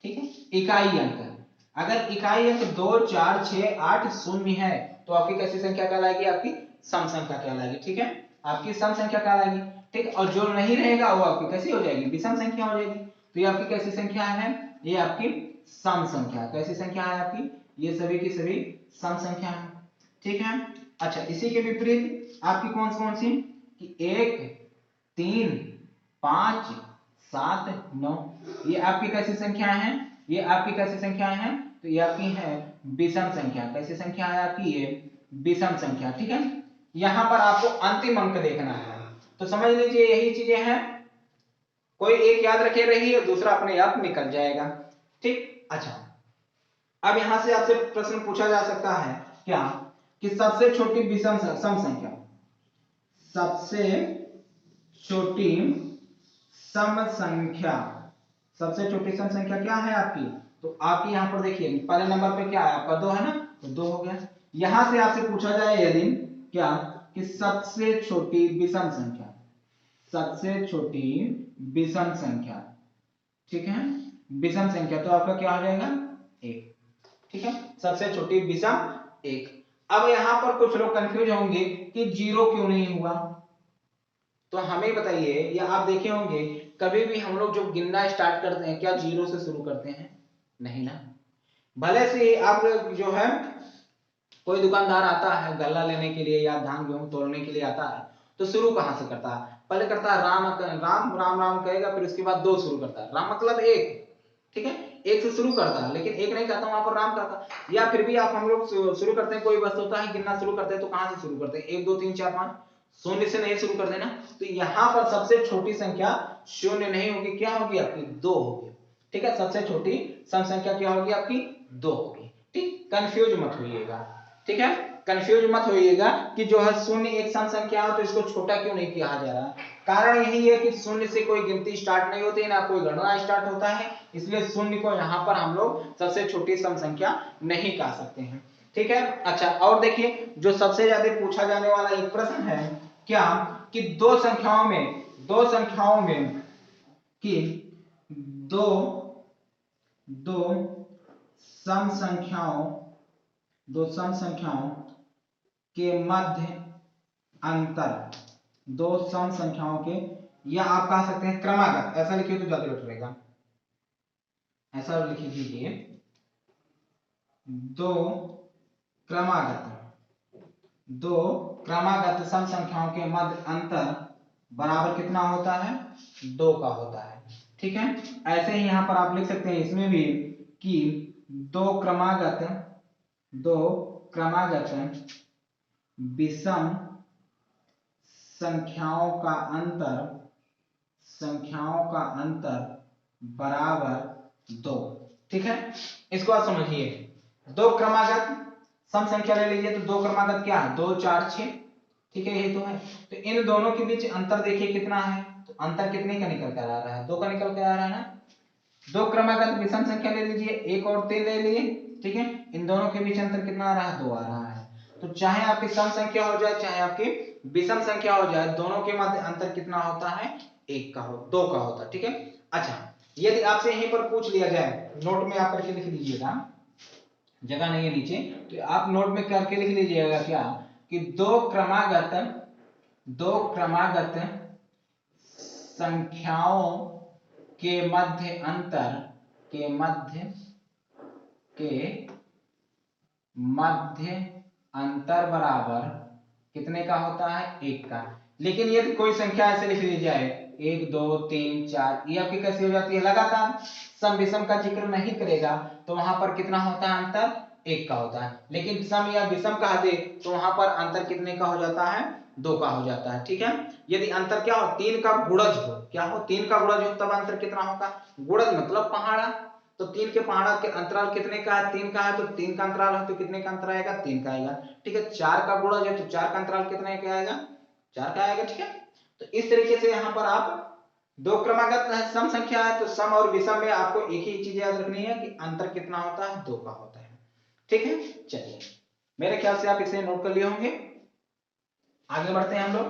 [SPEAKER 1] ठीक है, इकाई अंक है। अगर इकाई अंक 2, 4, 6, 8, 0 है तो आपकी कैसी संख्या कहलाएगी, आपकी सम संख्या कहलाएगी। ठीक है, आपकी सम संख्या कहलाएगी। ठीक, और जो नहीं रहेगा वो आपकी कैसी हो जाएगी, विषम संख्या हो जाएगी। तो ये आपकी कैसी संख्या है, ये आपकी सम संख्या। कैसी संख्या है आपकी, ये सभी की सभी सम संख्या है। ठीक है। अच्छा, इसी के विपरीत आपकी कौन सी कि 1, 3, 5, 7, 9, ये आपकी कैसी संख्या है, ये आपकी कैसी संख्या है, तो ये आपकी है विषम संख्या। कैसी संख्या है आपकी, ये विषम संख्या। ठीक है, यहां पर आपको अंतिम अंक देखना है। तो समझ लीजिए यही चीजें हैं, कोई एक याद रखे रही है, दूसरा अपने आप निकल जाएगा। ठीक। अच्छा, अब यहां से आपसे प्रश्न पूछा जा सकता है क्या कि सबसे छोटी विषम सम संख्या, सबसे छोटी सम संख्या, सबसे छोटी सम संख्या क्या है आपकी, तो आपकी यहां पर देखिए पहले नंबर पे क्या है आपका 2 है ना, तो 2 हो गया। यहां से आपसे पूछा जाए यदि क्या कि सबसे छोटी विषम संख्या, सबसे छोटी विषम संख्या, ठीक है, विषम संख्या, तो आपका क्या हो जाएगा 1। ठीक है, सबसे छोटी विषम 1। अब यहां पर कुछ लोग कंफ्यूज होंगे कि 0 क्यों नहीं हुआ, तो हमें बताइए, या आप देखे होंगे कभी भी हम लोग जब गिनना स्टार्ट करते हैं क्या 0 से शुरू करते हैं, नहीं ना। भले से आप जो है कोई दुकानदार आता है गल्ला लेने के लिए या धान गेहूं तोड़ने के लिए आता है, तो शुरू कहां से करता है, पहले करता है राम राम राम राम कहेगा, फिर उसके बाद 2 शुरू करता है, राम मतलब 1। ठीक है, 1 से शुरू करता है, लेकिन 1 नहीं कहता, वहां पर राम कहता। या फिर भी आप हम लोग शुरू करते हैं, कोई वस्तु होता है गिनना शुरू करते हैं, तो कहां से शुरू करते हैं, 1 2 3 4 5, शून्य से नहीं शुरू कर देना। तो यहां पर सबसे छोटी संख्या शून्य नहीं होगी, क्या होगी आपकी 2 होगी। ठीक है, सबसे छोटी सम संख्या क्या होगी आपकी 2 होगी। ठीक, कंफ्यूज मत होइएगा। ठीक है, कंफ्यूज मत होइएगा कि जो है शून्य एक सम संख्या हो तो इसको छोटा क्यों नहीं किया जा रहा है। कारण यही है कि शून्य से कोई गिनती स्टार्ट नहीं होती, ना कोई गणना स्टार्ट होता है, इसलिए शून्य को यहाँ पर हम लोग सबसे छोटी सम संख्या नहीं कह सकते हैं। ठीक है। अच्छा, और देखिए जो सबसे ज्यादा पूछा जाने वाला एक प्रश्न है क्या कि दो संख्याओं में कि दो सम संख्याओं के मध्य अंतर, दो सम संख्याओं के, या आप कह सकते हैं क्रमागत, ऐसा लिखिए तो ज्यादा बेटर रहेगा, ऐसा लिख दीजिए, दो क्रमागत सम संख्याओं के मध्य अंतर बराबर कितना होता है, 2 का होता है। ठीक है, ऐसे ही यहां पर आप लिख सकते हैं इसमें भी कि दो क्रमागत विषम संख्याओं का अंतर बराबर 2। ठीक है, इसको आप समझिए, दो क्रमागत सम संख्या ले लीजिए, तो दो क्रमागत क्या है 2 4 6, ठीक है, यही तो है। तो इन दोनों के बीच अंतर देखिए कितना है, तो अंतर कितने का निकल कर आ रहा है, 2 का निकल कर आ रहा है ना। दो क्रमागत विषम संख्या ले लीजिए, 1 और 3 ले लीजिए, ठीक है, इन दोनों के बीच अंतर कितना आ रहा है, 2 आ रहा है। तो चाहे आपकी सम संख्या हो जाए चाहे आपकी विषम संख्या हो जाए, दोनों के मध्य अंतर कितना होता है, 1 का हो 2 का होता है। ठीक है। अच्छा, यदि आपसे यहीं पर पूछ लिया जाए, नोट में आप करके लिख लीजिएगा, जगह नहीं है नीचे, तो आप नोट में करके लिख लीजिएगा क्या, कि दो क्रमागत संख्याओं के मध्य अंतर बराबर कितने का होता है, 1 का। लेकिन यदि कोई संख्या ऐसे लिख ली जाए 1 2 3 4, ये आपकी कैसी हो जाती है, लगातार सम विषम का जिक्र नहीं करेगा, तो वहां पर कितना होता है अंतर, 1 का होता है। लेकिन सम या विषम कहा दे तो वहां पर अंतर कितने का हो जाता है, 2 का हो जाता है। ठीक है, यदि अंतर क्या हो, 3 का गुणज हो, क्या हो, 3 का गुणज हो, तब अंतर कितना होगा, गुणज मतलब पहाड़ा। तो 3 के पहाड़ा के अंतराल कितने का है, 3 का है, तो 3 का अंतराल है तो कितने का अंतर आएगा, 3 का आएगा। ठीक है, 4 का गुणज है तो 4 का अंतराल कितने का आएगा, 4 का आएगा। ठीक है, तो इस तरीके से यहाँ पर आप दो क्रमागत सम संख्या है तो सम और विषम में आपको एक ही चीज याद रखनी है कि अंतर कितना होता है, 2 का होता है। ठीक है, चलिए मेरे ख्याल से आप इसे नोट कर लिए होंगे। आगे बढ़ते हैं हम लोग,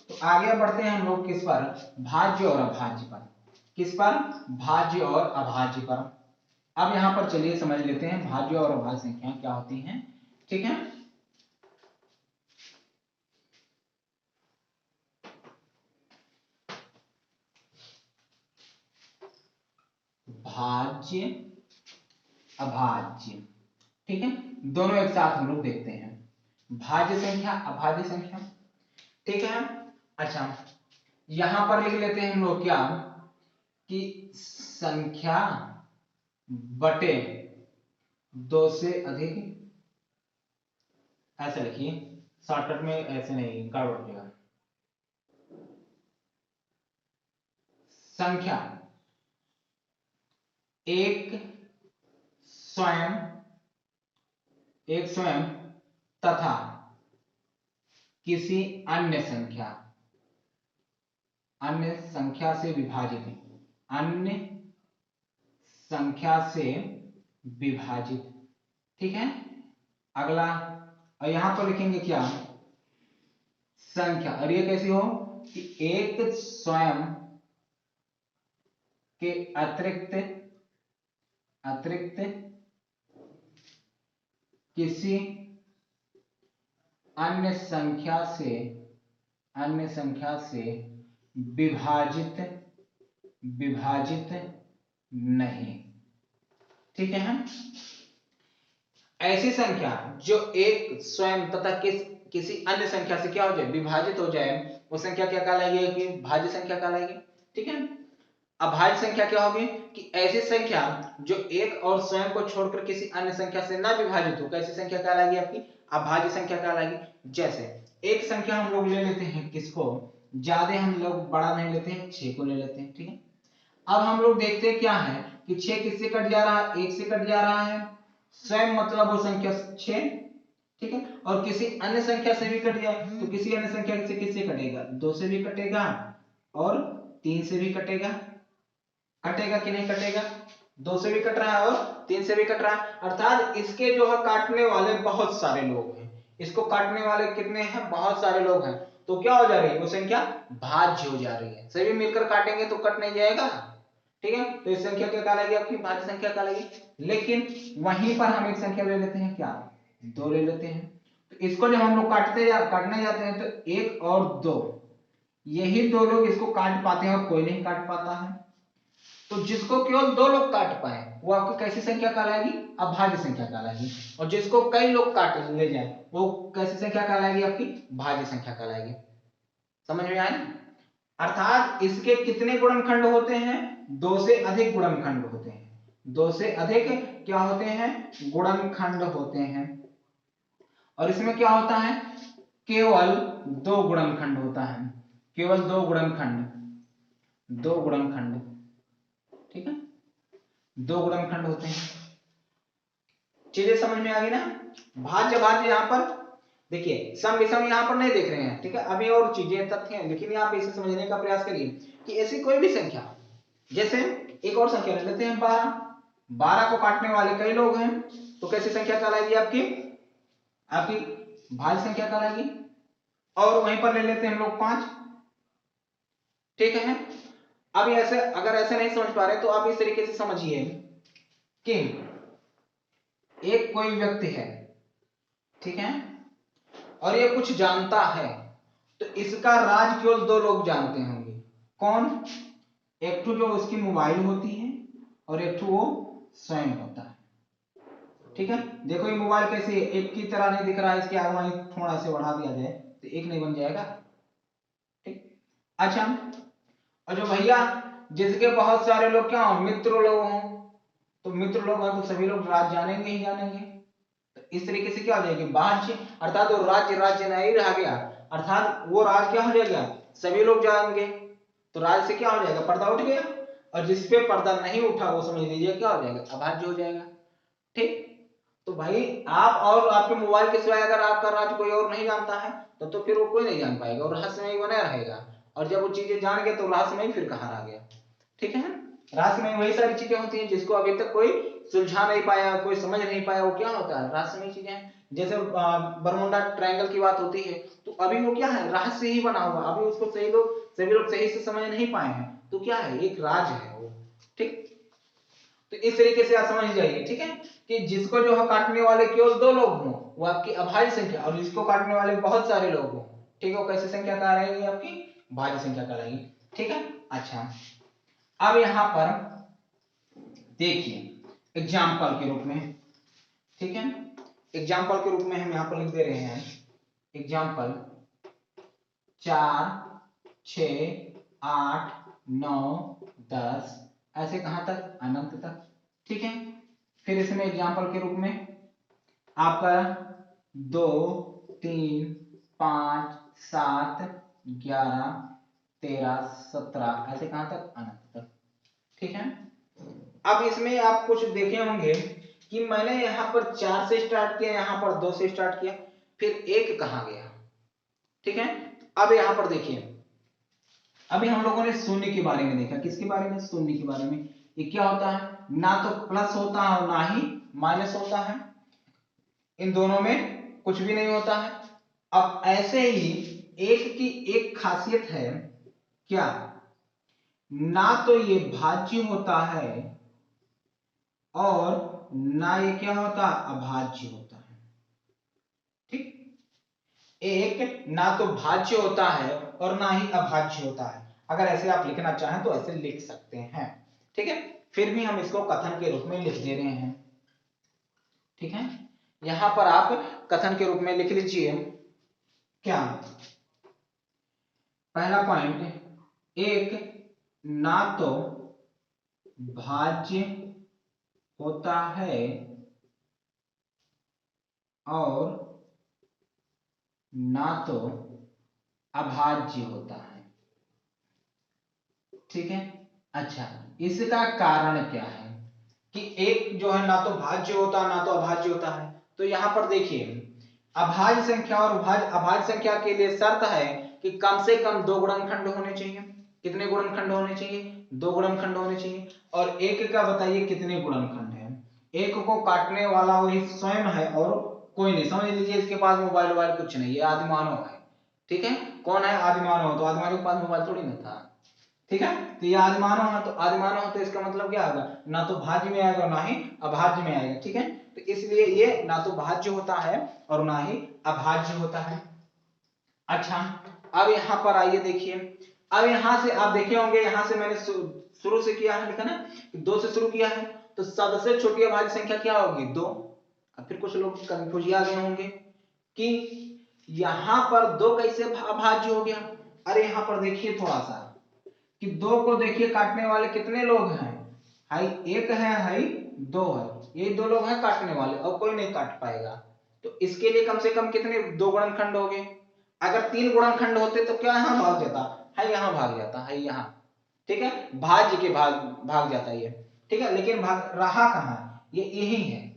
[SPEAKER 1] तो आगे बढ़ते हैं हम लोग किस पर, भाज्य और अभाज्य पर। किस पर, भाज्य और अभाज्य पर। अब यहां पर चलिए समझ लेते हैं भाज्य और अभाज्य संख्याएं क्या होती हैं। ठीक है, भाज्य अभाज्य, ठीक है, दोनों एक साथ हम लोग देखते हैं, भाज्य संख्या अभाज्य संख्या। ठीक है, अच्छा यहां पर लिख लेते हैं हम लोग क्या, कि संख्या बटे 2 से अधिक, ऐसे लिखिए, शॉर्टकट में ऐसे नहीं गड़बड़ हो जाएगा, संख्या एक स्वयं तथा किसी अन्य संख्या से विभाजित, अन्य संख्या से विभाजित। ठीक है, अगला, और यहां पर लिखेंगे क्या, संख्या, और ये कैसी हो, कि एक स्वयं के अतिरिक्त किसी अन्य संख्या से विभाजित नहीं। ठीक है, हम ऐसी संख्या जो एक स्वयं तथा किसी अन्य संख्या से क्या हो जाए, विभाजित हो जाए, वो संख्या क्या कहलाएगी, कि भाज्य संख्या कहलाएगी। ठीक है, अभाज्य संख्या क्या होगी, कि ऐसी संख्या जो एक और स्वयं को छोड़कर किसी अन्य संख्या से न विभाजित हो, कैसी संख्या कहलाएगी, आपकी अभाज्य संख्या कहलाएगी। जैसे एक संख्या हम लोग ले लेते हैं, किसको, ज्यादा हम लोग बड़ा नहीं लेते हैं, 6 को ले लेते हैं। ठीक है, अब हम लोग देखते हैं क्या है, कि 6 किससे कट जा रहा है, 1 से कट जा रहा है, स्वयं मतलब वो संख्या 6। ठीक है, और किसी अन्य संख्या से भी कट जाए तो किसी अन्य संख्या से किससे कटेगा, 2 से भी कटेगा और 3 से भी कटेगा। कटेगा कि नहीं कटेगा, 2 से भी कट रहा है और 3 से भी कट रहा है, अर्थात इसके जो है काटने वाले बहुत सारे लोग हैं, इसको काटने वाले कितने हैं, बहुत सारे लोग हैं। तो क्या हो जा रही है, वो संख्या भाज्य हो जा रही है, सभी मिलकर काटेंगे तो कट नहीं जाएगा। ठीक है, तो इस संख्या क्या कहलाएगी, आपकी भाज्य संख्या कहलाएगी। लेकिन वहीं पर हम एक संख्या ले लेते हैं, क्या, 2 ले लेते हैं, तो इसको जब हम लोग काटने जाते हैं तो 1 और 2, यही 2 लोग इसको काट पाते हैं और कोई नहीं काट पाता है। तो जिसको केवल 2 लोग काट पाए वो आपको कैसी संख्या कहलाएगी, अभाज्य संख्या कहलाएगी, और जिसको कई लोग काट ले जाए वो कैसी संख्या कहलाएगी, आपकी भाज्य संख्या कहलाएगी। समझ में आया, अर्थात इसके कितने गुणनखंड होते हैं, 2 से अधिक गुणनखंड होते हैं, 2 से अधिक क्या होते हैं, गुणनखंड होते हैं। और इसमें क्या होता है, केवल 2 गुणनखंड होता है, केवल 2 गुणनखंड। ठीक है, 2 गुणनखंड होते हैं। चीजें समझ में आ गई ना, भाज्य भाज्य यहाँ पर देखिए, सम विषम यहाँ पर नहीं देख रहे हैं। ठीक है, अभी और चीजें तथ्य हैं, लेकिन यहाँ पे इसे समझने का प्रयास करिए कि ऐसी कोई भी संख्या, जैसे एक और संख्या ले लेते हैं 12 को काटने वाले कई लोग हैं, तो कैसी संख्या कहलाएगी, आपकी आपकी भाज्य संख्या कहलाएगी। और वहीं पर ले लेते हैं हम लोग 5। ठीक है, अब ऐसे अगर ऐसे नहीं समझ पा रहे तो आप इस तरीके से समझिए कि एक कोई व्यक्ति है, ठीक है, और ये कुछ जानता है, तो इसका राज केवल दो लोग जानते होंगे। कौन? एक तो जो उसकी मोबाइल होती है और एक तो वो स्वयं होता है। ठीक है, देखो ये मोबाइल कैसे एक की तरह नहीं दिख रहा है, इसके आगे वहीं थोड़ा से बढ़ा दिया जाए तो एक नहीं बन जाएगा। ठीक, अच्छा, और जो भैया जिसके बहुत सारे लोग क्या हो, मित्र लोग हों, तो मित्र लोग हैं तो सभी लोग राज जानेंगे ही जानेंगे। तो इस तरीके से क्या हो जाएगी, बाह्य, अर्थात वो राज्य राज्य नहीं रह गया, अर्थात वो राज क्या हो जाएगा, सभी लोग जानेंगे, तो राज से क्या हो जाएगा, पर्दा उठ गया। और जिसपे पर्दा नहीं उठा वो समझ लीजिए क्या हो जाएगा, अभाज्य हो जाएगा। ठीक, तो भाई आप और आपके मोबाइल के सिवाय अगर आपका राज कोई और नहीं जानता है तो फिर वो कोई नहीं जान पाएगा और रहस्यमय बना रहेगा। और जब वो चीजें जान गए तो रहस्यमय फिर कहाँ रह गया। ठीक है, रहस्यमय वही सारी चीजें होती हैं जिसको अभी तक कोई सुलझा नहीं पाया, कोई समझ नहीं पाया, वो क्या होता है, रहस्यमय चीजें। जैसे बरमुडा ट्रायंगल की बात होती है तो अभी वो क्या है, रहस्य ही बना हुआ, अभी उसको सभी लोग सही से समझ नहीं पाए हैं, तो क्या है, एक राज है वो। ठीक, तो इस तरीके से आप समझ जाइए। ठीक है, कि जिसको जो है काटने वाले केवल दो लोग हों वो आपकी अभाज्य संख्या, और जिसको काटने वाले बहुत सारे लोग हों, ठीक है, वो कैसी संख्या कहलाएगी, आपकी भाज्य संख्या कहलाएगी। ठीक है, अच्छा, अब यहां पर देखिए एग्जाम्पल के रूप में, ठीक है, एग्जाम्पल के रूप में हम यहां पर लिख दे रहे हैं एग्जाम्पल 4, 6, 8, 9, 10, ऐसे कहां तक, अनंत तक। ठीक है, फिर इसमें एग्जाम्पल के रूप में आपका 2, 3, 5, 7, 11, 13, 17, ऐसे कहां तक, अनंत तक। ठीक है, अब इसमें आप कुछ देखे होंगे कि मैंने यहां पर 4 से स्टार्ट किया, यहां पर 2 से स्टार्ट किया, फिर 1 कहां गया। ठीक है, अब यहां पर देखिए, अभी हम लोगों ने शून्य के बारे में देखा, किसके बारे में, शून्य के बारे में। ये क्या होता है, ना तो प्लस होता है और ना ही माइनस होता है, इन दोनों में कुछ भी नहीं होता है। अब ऐसे ही एक की एक खासियत है, क्या, ना तो ये भाज्य होता है और ना ये क्या होता, अभाज्य होता है। ठीक, एक ना तो भाज्य होता है और ना ही अभाज्य होता है। अगर ऐसे आप लिखना चाहें तो ऐसे लिख सकते हैं। ठीक है, फिर भी हम इसको कथन के रूप में लिख दे रहे हैं। ठीक है, यहां पर आप कथन के रूप में लिख लीजिए, क्या, पहला पॉइंट, एक ना तो भाज्य होता है और ना तो अभाज्य होता है। ठीक है, अच्छा, इसका कारण क्या है कि एक जो है ना तो भाज्य होता है ना तो अभाज्य होता है। तो यहां पर देखिए, अभाज्य संख्या और अभाज्य संख्या के लिए शर्त है कि कम से कम 2 गुणनखंड होने चाहिए। कितने गुणनखंड होने चाहिए, 2 गुणनखंड होने चाहिए। और एक का बताइए कितने गुणनखंड है, एक को काटने वाला वही स्वयं है और कोई नहीं। समझ लीजिए इसके पास मोबाइल वोबाइल कुछ नहीं, ये आदिमानव है। ठीक है, कौन है, आदिमानव, तो आदिमानव के पास मोबाइल थोड़ी ना था। ठीक है, तो ये आदिमानव है, तो आदिमानव तो इसका मतलब क्या होगा, ना तो भाज्य में आएगा ना ही अभाज्य में आएगा। ठीक है, तो इसलिए ये ना तो भाज्य होता है और ना ही अभाज्य होता है। अच्छा, अब यहां पर आइए देखिए, अब यहां से आप देखे होंगे, यहां से मैंने शुरू से किया है, लिखा ना, 2 से शुरू किया है, तो सबसे छोटी अभाज्य संख्या क्या होगी, 2। अब फिर कुछ लोग कंफ्यूज आ गए होंगे कि यहां पर 2 कैसे अभाज्य हो गया। अरे यहां पर देखिए थोड़ा सा कि 2 को देखिए काटने वाले कितने लोग हैं, हाई 1 है, हाई 2 है, ये 2 लोग हैं काटने वाले और कोई नहीं काट पाएगा। तो इसके लिए कम से कम कितने 2 गुणनखंड हो गए। अगर 3 गुणनखंड होते तो क्या यहां भाग जाता, है यहां भाग जाता है, यहां। ठीक है, भाज्य के भाग जाता है ये। ठीक है, लेकिन भाग रहा कहां, ये यही है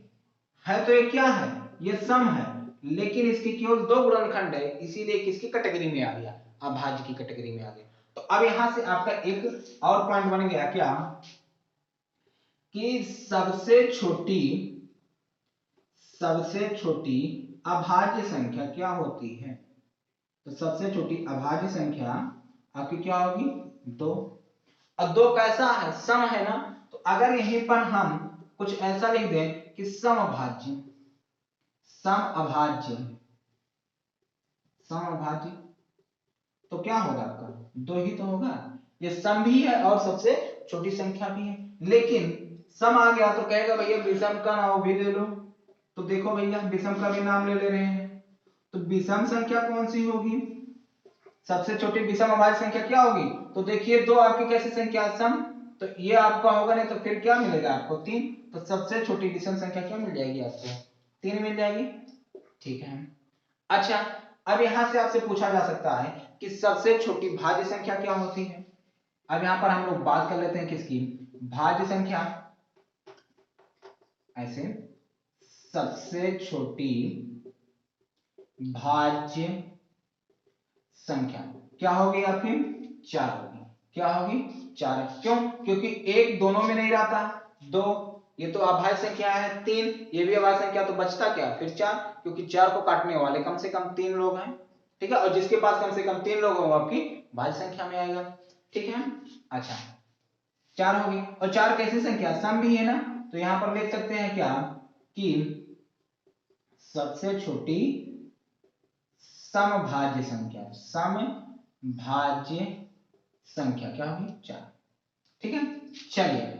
[SPEAKER 1] तो ये क्या है, ये सम है, लेकिन इसके केवल 2 गुणनखंड है, इसीलिए किसकी कैटेगरी में आ गया, अभाज्य की कैटेगरी में आ गया। तो अब यहां से आपका एक और पॉइंट बन गया, क्या, कि सबसे छोटी अभाज्य संख्या क्या होती है। तो सबसे छोटी अभाज्य संख्या आपकी क्या होगी, 2। और 2 कैसा है, सम है ना। तो अगर यहीं पर हम कुछ ऐसा लिख दें कि समअभाज्य, समअभाज्य, समअभाज्य, तो क्या होगा आपका, 2 ही तो होगा। ये सम भी है और सबसे छोटी संख्या भी है, लेकिन सम आ गया तो कहेगा भैया विषम का नाम भी ले लो। तो देखो भैया विषम का भी नाम ले रहे हैं। तो विषम संख्या कौन सी होगी, सबसे छोटी विषम अभाज्य संख्या क्या होगी। तो देखिए 2 आपकी कैसी संख्या, सम, तो ये आपका होगा, नहीं तो फिर क्या मिलेगा आपको 3। तो सबसे छोटी विषम संख्या क्या मिल जाएगी आपको, 3 मिल जाएगी। ठीक है। अच्छा, अब यहां से आपसे पूछा जा सकता है कि सबसे छोटी भाज्य संख्या क्या होती है। अब यहां पर हम लोग बात कर लेते हैं किसकी, भाज्य संख्या। ऐसे सबसे छोटी भाज्य संख्या क्या होगी आपकी, 4 होगी। क्या होगी, 4। क्यों, क्योंकि 1 दोनों में नहीं रहता, 2 ये तो अभाज्य संख्या है, 3 ये भी अभाज्य संख्या, तो बचता क्या, फिर 4, क्योंकि 4 को काटने वाले कम से कम 3 लोग हैं। ठीक है, और जिसके पास कम से कम 3 लोग हो आपकी भाज्य संख्या में आएगा। ठीक है। अच्छा, 4 होगी, और 4 कैसी संख्या, सम भी है ना। तो यहां पर लिख सकते हैं क्या कि सबसे छोटी समभाज्य संख्या, समभाज्य संख्या क्या होगी, 4। ठीक है। चलिए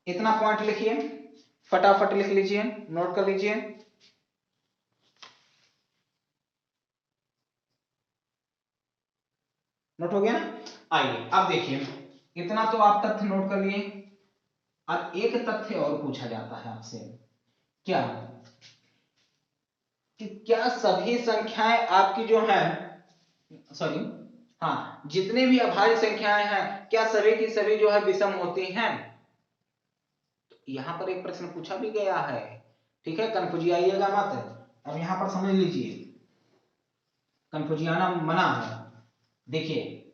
[SPEAKER 1] इतना पॉइंट लिखिए, फटाफट लिख लीजिए, नोट कर लीजिए। नोट हो गया ना। आइए अब देखिए, इतना तो आप तथ्य नोट कर लिए। अब एक तथ्य और पूछा जाता है आपसे, क्या कि क्या सभी संख्याएं आपकी जो है, सॉरी, हाँ, जितने भी अभाज्य संख्याएं हैं क्या सभी की सभी जो है विषम होती हैं। तो यहां पर एक प्रश्न पूछा भी गया है। ठीक है, कन्फ्यूजियाइएगा मत। अब यहां पर समझ लीजिए, कन्फ्यूजियाना मना है। देखिए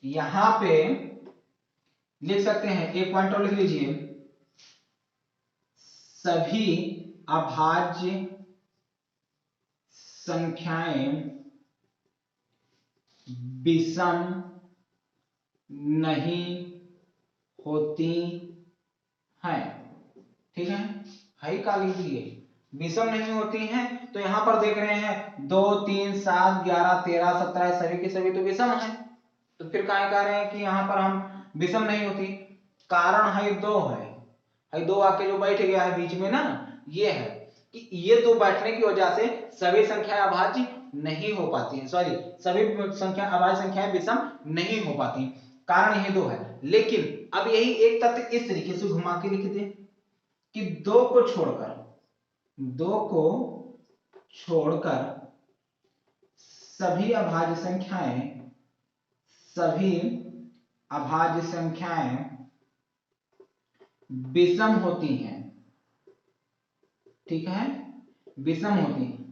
[SPEAKER 1] यहां पे लिख सकते हैं, एक पॉइंट और लिख लीजिए, सभी अभाज्य संख्याएं विषम नहीं होती हैं। ठीक है का लीजिए, विषम नहीं होती हैं। तो यहां पर देख रहे हैं 2 3 7 11 13 17 सभी के सभी तो विषम है। तो फिर क्या कह रहे हैं कि यहां पर हम विषम नहीं होती, कारण है 2 है 2 आके जो बैठ गया है बीच में ना, ये है कि ये 2 बैठने की वजह से सभी संख्याएं अभाज्य नहीं हो पाती हैं, सॉरी सभी संख्या अभाज्य संख्याएं विषम नहीं हो पाती, कारण ये 2 है। लेकिन अब यही एक तथ्य इस तरीके से घुमा के लिख दे कि 2 को छोड़कर, 2 को छोड़कर सभी अभाज्य संख्याएं, सभी अभाज्य संख्याएं विषम होती हैं। ठीक है, विषम होती हैं।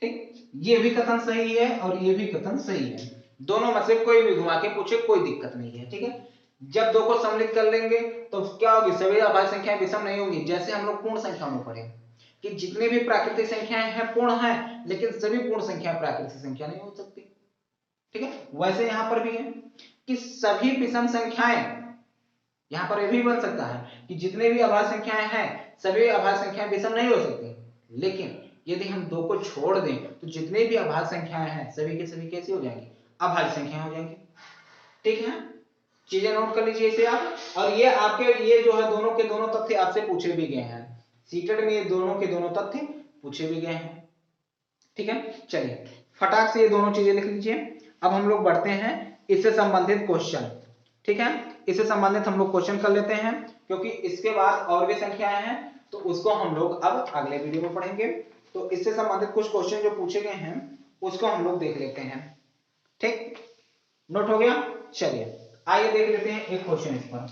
[SPEAKER 1] ठीक, ये भी कथन सही है और ये भी कथन सही है, दोनों में से कोई भी घुमा के पूछे कोई दिक्कत नहीं है। ठीक है, जब 2 को सम्मिलित कर लेंगे तो क्या होगी, सभी अभाज्य संख्याएं विषम नहीं होंगी। जैसे हम लोग पूर्ण संख्या में पढ़े कि जितनी भी प्राकृतिक संख्याएं हैं पूर्ण हैं, लेकिन सभी पूर्ण संख्याएं प्राकृतिक संख्या नहीं हो सकती। ठीक है, वैसे यहां पर भी है कि सभी विषम संख्याएं, यहां पर यह भी बन सकता है कि जितने भी अभाज्य संख्याएं हैं सभी अभाज्य संख्याएं विषम नहीं हो सकती, लेकिन यदि हम 2 को छोड़ दें तो जितने भी अभाज्य संख्याएं हैं सभी के सभी कैसी हो जाएंगी, अभाज्य संख्याएं हो जाएंगी। ठीक है, चीजें नोट कर लीजिए इसे आप। और ये आपके ये जो है दोनों के दोनों तथ्य आपसे पूछे भी गए हैं, सीटेड में ये दोनों के दोनों तथ्य पूछे भी गए हैं। ठीक है, चलिए फटाक से ये दोनों चीजें लिख लीजिए। अब हम लोग बढ़ते हैं इससे संबंधित क्वेश्चन। ठीक है, इससे संबंधित हम लोग क्वेश्चन कर लेते हैं, क्योंकि इसके बाद और भी संख्याएं हैं तो उसको हम लोग अब अगले वीडियो में पढ़ेंगे। तो इससे संबंधित कुछ क्वेश्चन जो पूछे गए हैं उसको हम लोग देख लेते हैं। ठीक, नोट हो गया। चलिए आइए देख लेते हैं एक क्वेश्चन इस पर।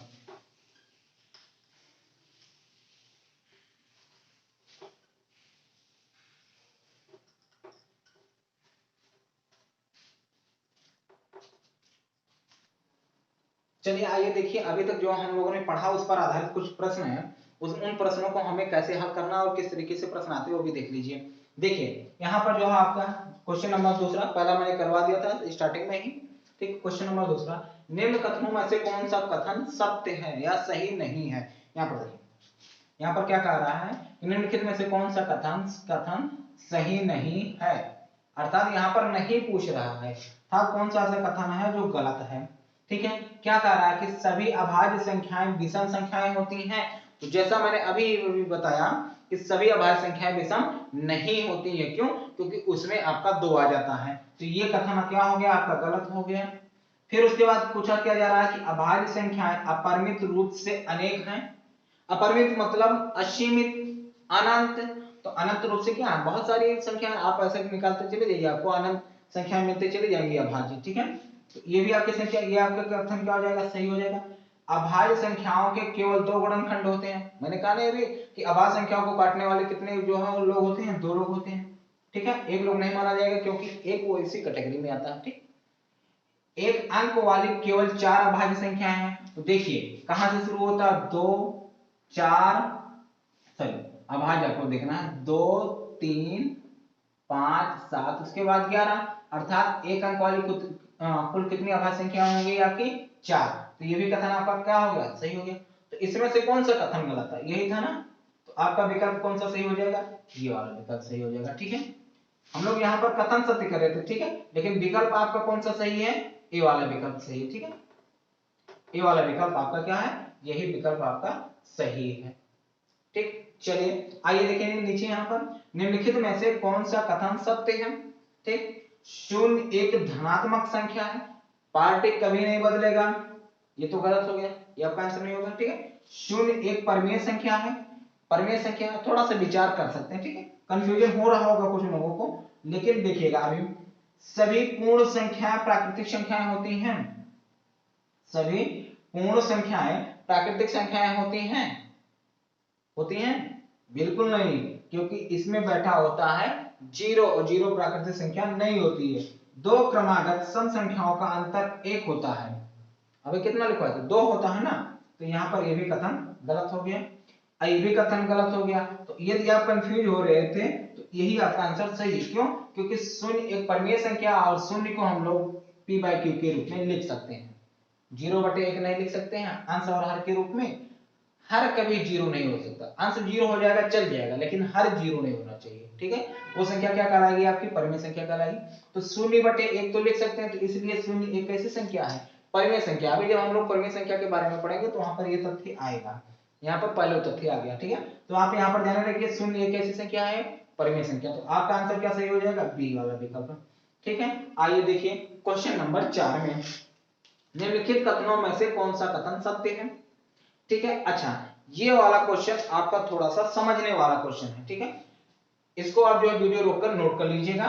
[SPEAKER 1] चलिए आइए देखिए, अभी तक जो हम लोगों ने पढ़ा उस पर आधारित कुछ प्रश्न हैं, उन प्रश्नों को हमें कैसे हल करना और किस तरीके से प्रश्न आते हैं वो भी देख लीजिए। देखिए यहाँ पर जो है आपका क्वेश्चन नंबर दूसरा, पहला मैंने करवा दिया था स्टार्टिंग में ही। ठीक, क्वेश्चन नंबर दूसरा, निम्न कथनों में से कौन सा कथन सत्य है या सही नहीं है। यहाँ पर देखिए, यहाँ पर क्या कह रहा है, निम्नलिखित में से कौन सा कथन सही नहीं है, अर्थात यहाँ पर नहीं पूछ रहा है था कौन सा ऐसा कथन है जो गलत है। ठीक है, क्या कह रहा है कि सभी अभाज्य संख्याएं विषम संख्याएं होती हैं। तो जैसा मैंने अभी बताया कि सभी अभाज्य संख्याएं विषम नहीं होती है, क्यों, क्योंकि उसमें आपका 2 आ जाता है। तो ये कथन क्या हो गया, आपका गलत हो गया। फिर उसके बाद पूछा क्या जा रहा है कि अभाज्य संख्याएं अपरिमित रूप से अनेक हैं। अपरिमित मतलब असीमित, अनंत। तो अनंत रूप से क्या है, बहुत सारी संख्याएं आप ऐसे निकालते चले जाइए, आपको अनंत संख्याएं मिलते चले जाएंगी अभाज्य। ठीक है, तो ये भी आपकी संख्या, ये आपका कथन क्या हो जाएगा, सही हो जाएगा। अभाज्य संख्याओं के केवल 2 गुणनखंड होते हैं। मैंने कहा नहीं अभी कि अभाज्य संख्याओं को काटने वाले कितने जो है लोग होते हैं, 2 लोग होते हैं। ठीक है, एक लोग नहीं माना जाएगा क्योंकि एक वो इसी कैटेगरी में आता है। ठीक, एक अंक वाली केवल 4 अभाज्य संख्याएं हैं। तो देखिए कहां से शुरू होता है, 2 4, सॉरी अभाज्य आपको देखना है 2 3 5 7, उसके बाद 11, अर्थात एक अंक वाली कुल कितनी अभाज्य संख्या होंगी आपकी, 4। तो ये भी कथन आपका क्या हो गया, सही हो गया। तो इसमें से कौन सा कथन गलत है, यही था ना। तो आपका विकल्प कौन सा सही हो जाएगा, ये वाला विकल्प सही हो जाएगा। ठीक है, हम लोग यहाँ पर कथन सत्य कर रहे थे। ठीक है, लेकिन विकल्प आपका कौन सा सही है, ए वाला विकल्प सही है। ठीक है, ए वाला विकल्प आपका क्या है, यही विकल्प आपका सही है। ठीक, चलिए आइए देखेंगे नीचे यहाँ पर, निम्नलिखित में से कौन सा कथन सत्य है। ठीक, शून्य एक धनात्मक संख्या है, पार्टी कभी नहीं बदलेगा, ये तो गलत हो गया, ये आपका आंसर नहीं होगा। ठीक है, शून्य एक परमेय संख्या है, परमेय संख्या थोड़ा सा विचार कर सकते हैं। ठीक है, कंफ्यूजन हो रहा होगा कुछ लोगों को, लेकिन देखिएगा अभी सभी पूर्ण संख्याएं प्राकृतिक संख्याएं होती हैं, सभी पूर्ण संख्याएं प्राकृतिक संख्याएं होती हैं, होती हैं बिल्कुल नहीं, क्योंकि इसमें बैठा होता है 0 और 0 प्राकृतिक संख्या नहीं होती है। 2 क्रमागत सम संख्याओं का अंतर 1 होता है। अभी कितना लिखा है, 2 होता है ना। तो यहाँ पर ये भी कथन गलत हो गया, ये भी कथन गलत हो गया। तो यदि आप कंफ्यूज हो रहे थे तो यही आपका आंसर सही है। क्यों, क्योंकि शून्य एक परमेय संख्या और शून्य को हम लोग p by q के रूप में लिख सकते हैं, 0/1 नहीं लिख सकते हैं अंश और हर के रूप में। हर कभी 0 नहीं हो सकता, अंश 0 हो जाएगा चल जाएगा, लेकिन हर 0 नहीं होना चाहिए। ठीक है, वो संख्या क्या कहलाएगी, आपकी परमेय संख्या कहलाएगी। तो 0/1 तो लिख सकते हैं, तो इसलिए शून्य एक ऐसी संख्या है परमेय संख्या। अभी जब हम लोग परमेय संख्या के बारे में पढ़ेंगे तो वहां पर ये तथ्य आएगा, यहाँ पर पहले तथ्य आ गया। ठीक है, तो आप यहाँ पर ध्यान रखिए शून्य एक ऐसी संख्या है परमेय संख्या। तो आपका आंसर क्या सही हो जाएगा, बी वाला विकल्प। ठीक है, आइए देखिए क्वेश्चन नंबर 4 में, निम्नलिखित कथनों में से कौन सा कथन सत्य है। ठीक है, अच्छा ये वाला क्वेश्चन आपका थोड़ा सा समझने वाला क्वेश्चन है। ठीक है, इसको आप जो वीडियो रोककर नोट कर लीजिएगा।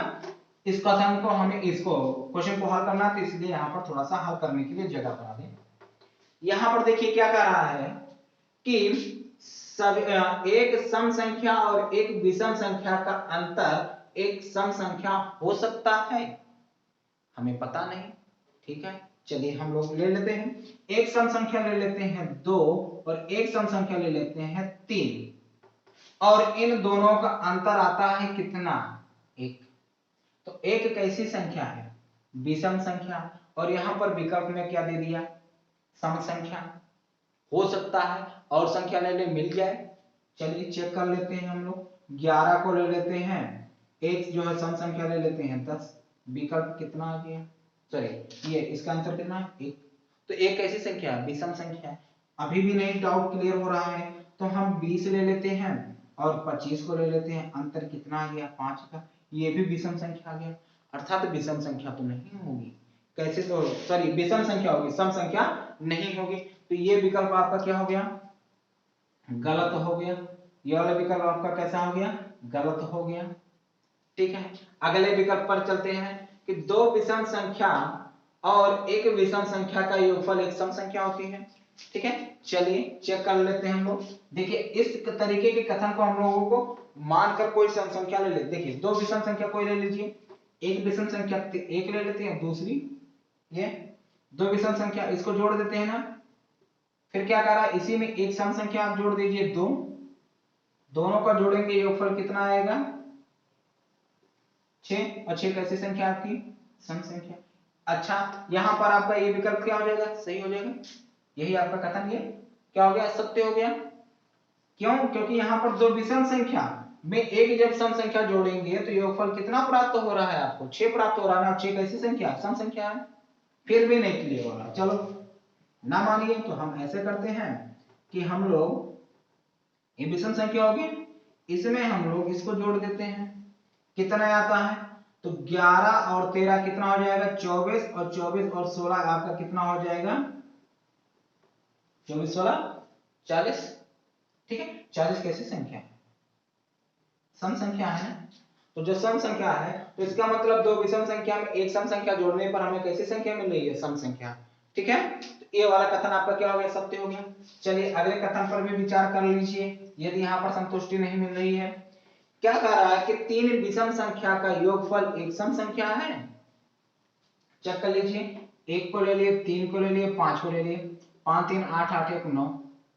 [SPEAKER 1] इस कथन को हमें इसको क्वेश्चन को हल करना, तो इसलिए यहाँ पर थोड़ा सा हल करने के लिए जगह बना दें। यहाँ पर देखिए क्या कह रहा है कि सब एक सम संख्या और एक विषम संख्या का अंतर एक सम संख्या हो सकता है, हमें पता नहीं। ठीक है, चलिए हम लोग ले लेते हैं, एक सम संख्या ले लेते हैं 2 और एक सम संख्या ले लेते हैं 3, और इन दोनों का अंतर आता है कितना, 1। तो एक कैसी संख्या है, विषम संख्या, और यहां पर विकल्प में क्या दे दिया, सम संख्या। हो सकता है और संख्या ले ले मिल जाए, चलिए चेक कर लेते हैं हम लोग। 11 को ले लेते हैं, एक जो है सम संख्या ले लेते हैं 10, विकल्प कितना आ गया, सॉरी ये इसका आंसर कितना है, 1। तो एक कैसी संख्या है, विषम संख्या है। अभी भी नहीं डाउट क्लियर हो रहा है, तो हम 20 ले लेते हैं और 25 को ले लेते हैं, अंतर कितना आ गया, 5 का, ये भी विषम संख्या आ गया, अर्थात विषम संख्या तो नहीं होगी। कैसे, तो सॉरी विषम संख्या होगी, सम संख्या नहीं होगी। तो ये विकल्प आपका क्या हो गया, गलत हो गया। ये वाला विकल्प आपका कैसा हो गया, गलत हो गया। ठीक है, अगले विकल्प पर चलते हैं कि 2 विषम संख्या और एक विषम संख्या का योगफल एक सम संख्या होती है। ठीक है, चलिए चेक कर लेते हैं हम लोग। देखिए इस तरीके के कथन को हम लोगों को मानकर कोई सम संख्या ले लेते, देखिए 2 विषम संख्या कोई ले लीजिए, एक विषम संख्या 1 ले लेते हैं, दूसरी ये 2 विषम संख्या, इसको जोड़ देते हैं ना। फिर क्या कह रहा है, इसी में एक सम संख्या आप जोड़ दीजिए 2, दोनों का जोड़ेंगे योगफल कितना आएगा, 6, और 6 कैसी संख्या आपकी, सम संख्या। अच्छा, यहाँ पर आपका ये विकल्प क्या हो जाएगा, सही हो जाएगा। यही आपका कथन ये क्या हो गया, सत्य हो गया। क्यों, क्योंकि यहाँ पर दो विषम संख्या में एक जब सम संख्या जोड़ेंगे तो योगफल कितना प्राप्त हो रहा है, आपको 6 प्राप्त हो रहा है ना। 6 कैसी संख्या, सम संख्या है। फिर भी नहीं क्लियर हो रहा, चलो ना मानिए तो हम ऐसे करते हैं कि हम लोग ये विषम संख्या होगी, इसमें हम लोग इसको जोड़ देते हैं। कितना आता है, तो 11 और 13 कितना हो जाएगा, 24, और 24 और 16 आपका कितना हो जाएगा, 24 16 40। ठीक है, 40 कैसी संख्या है, सम संख्या है ना। तो जो सम संख्या है तो इसका मतलब दो विषम संख्या में एक सम संख्या जोड़ने पर हमें कैसी संख्या मिल रही है, सम संख्या। ठीक है, तो ये वाला कथन आपका क्या हो गया, सत्य हो गया। चलिए अगले कथन पर भी विचार कर लीजिए, यदि यहाँ पर संतुष्टि नहीं मिल रही है। क्या कह रहा है कि तीन विषम संख्या का योगफल एक सम संख्या है। चेक कर लीजिए, 1 को ले लिए, 3 को ले लिए, 5 को ले लिए। 5 3 8 8 1 9,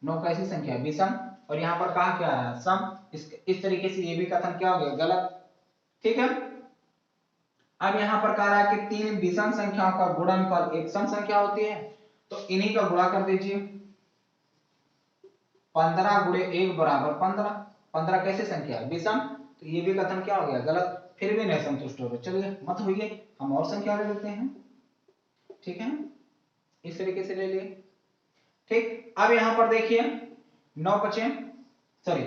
[SPEAKER 1] 9 कैसी संख्या है, विषम। और यहाँ पर कहा क्या है, सम। इस तरीके से ये भी कथन क्या हो गया, गलत। ठीक है, अब यहाँ पर कह रहा है कि तीन विषम संख्याओं का गुणनफल एक सम संख्या होती है, तो इन्हीं का गुणा कर दीजिए। 15 गुणे 1 बराबर 15। 15 कैसी संख्या है, विषम। तो ये भी कथन क्या हो गया, गलत। फिर भी नहीं संतुष्ट हो गए, चलिए मत होइए, हम और संख्या ले लेते हैं। ठीक है, इस तरीके से ले लिए। ठीक, अब यहां पर देखिए 9 बचे, सॉरी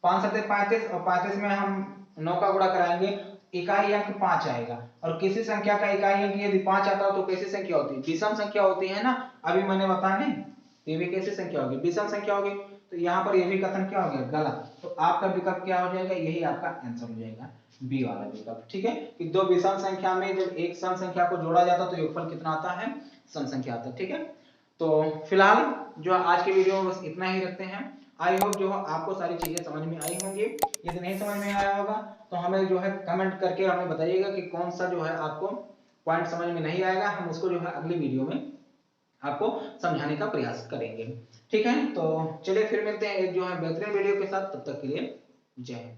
[SPEAKER 1] 5 7 35, और 35 में हम 9 का गुणा कराएंगे, इकाई अंक 5 आएगा। और किसी संख्या का इकाई अंक यदि 5 आता हो तो कैसी संख्या होती है, विषम संख्या होती है ना। अभी मैंने बताया नहीं, ये भी कैसी संख्या होगी, विषम संख्या होगी। तो यहाँ पर ये भी कथन क्या हो गया, गलत। तो आपका विकल्प क्या हो जाएगा, यही आपका आंसर हो जाएगा, बी वाला विकल्प। ठीक है, कि दो विषम संख्या में जब एक सम संख्या को जोड़ा जाता है तो योगफल कितना आता है, सम संख्या आता है। ठीक है, तो फिलहाल जो आज के वीडियो में बस इतना ही रखते हैं। आई होप जो आपको सारी चीजें समझ में आई होंगी। यदि नहीं समझ में आया होगा तो हमें जो है कमेंट करके हमें बताइएगा कि कौन सा जो है आपको पॉइंट समझ में नहीं आएगा, हम उसको जो है अगली वीडियो में आपको समझाने का प्रयास करेंगे। ठीक है, तो चलिए फिर मिलते हैं एक जो है बेहतरीन वीडियो के साथ, तब तक के लिए जय हिंद।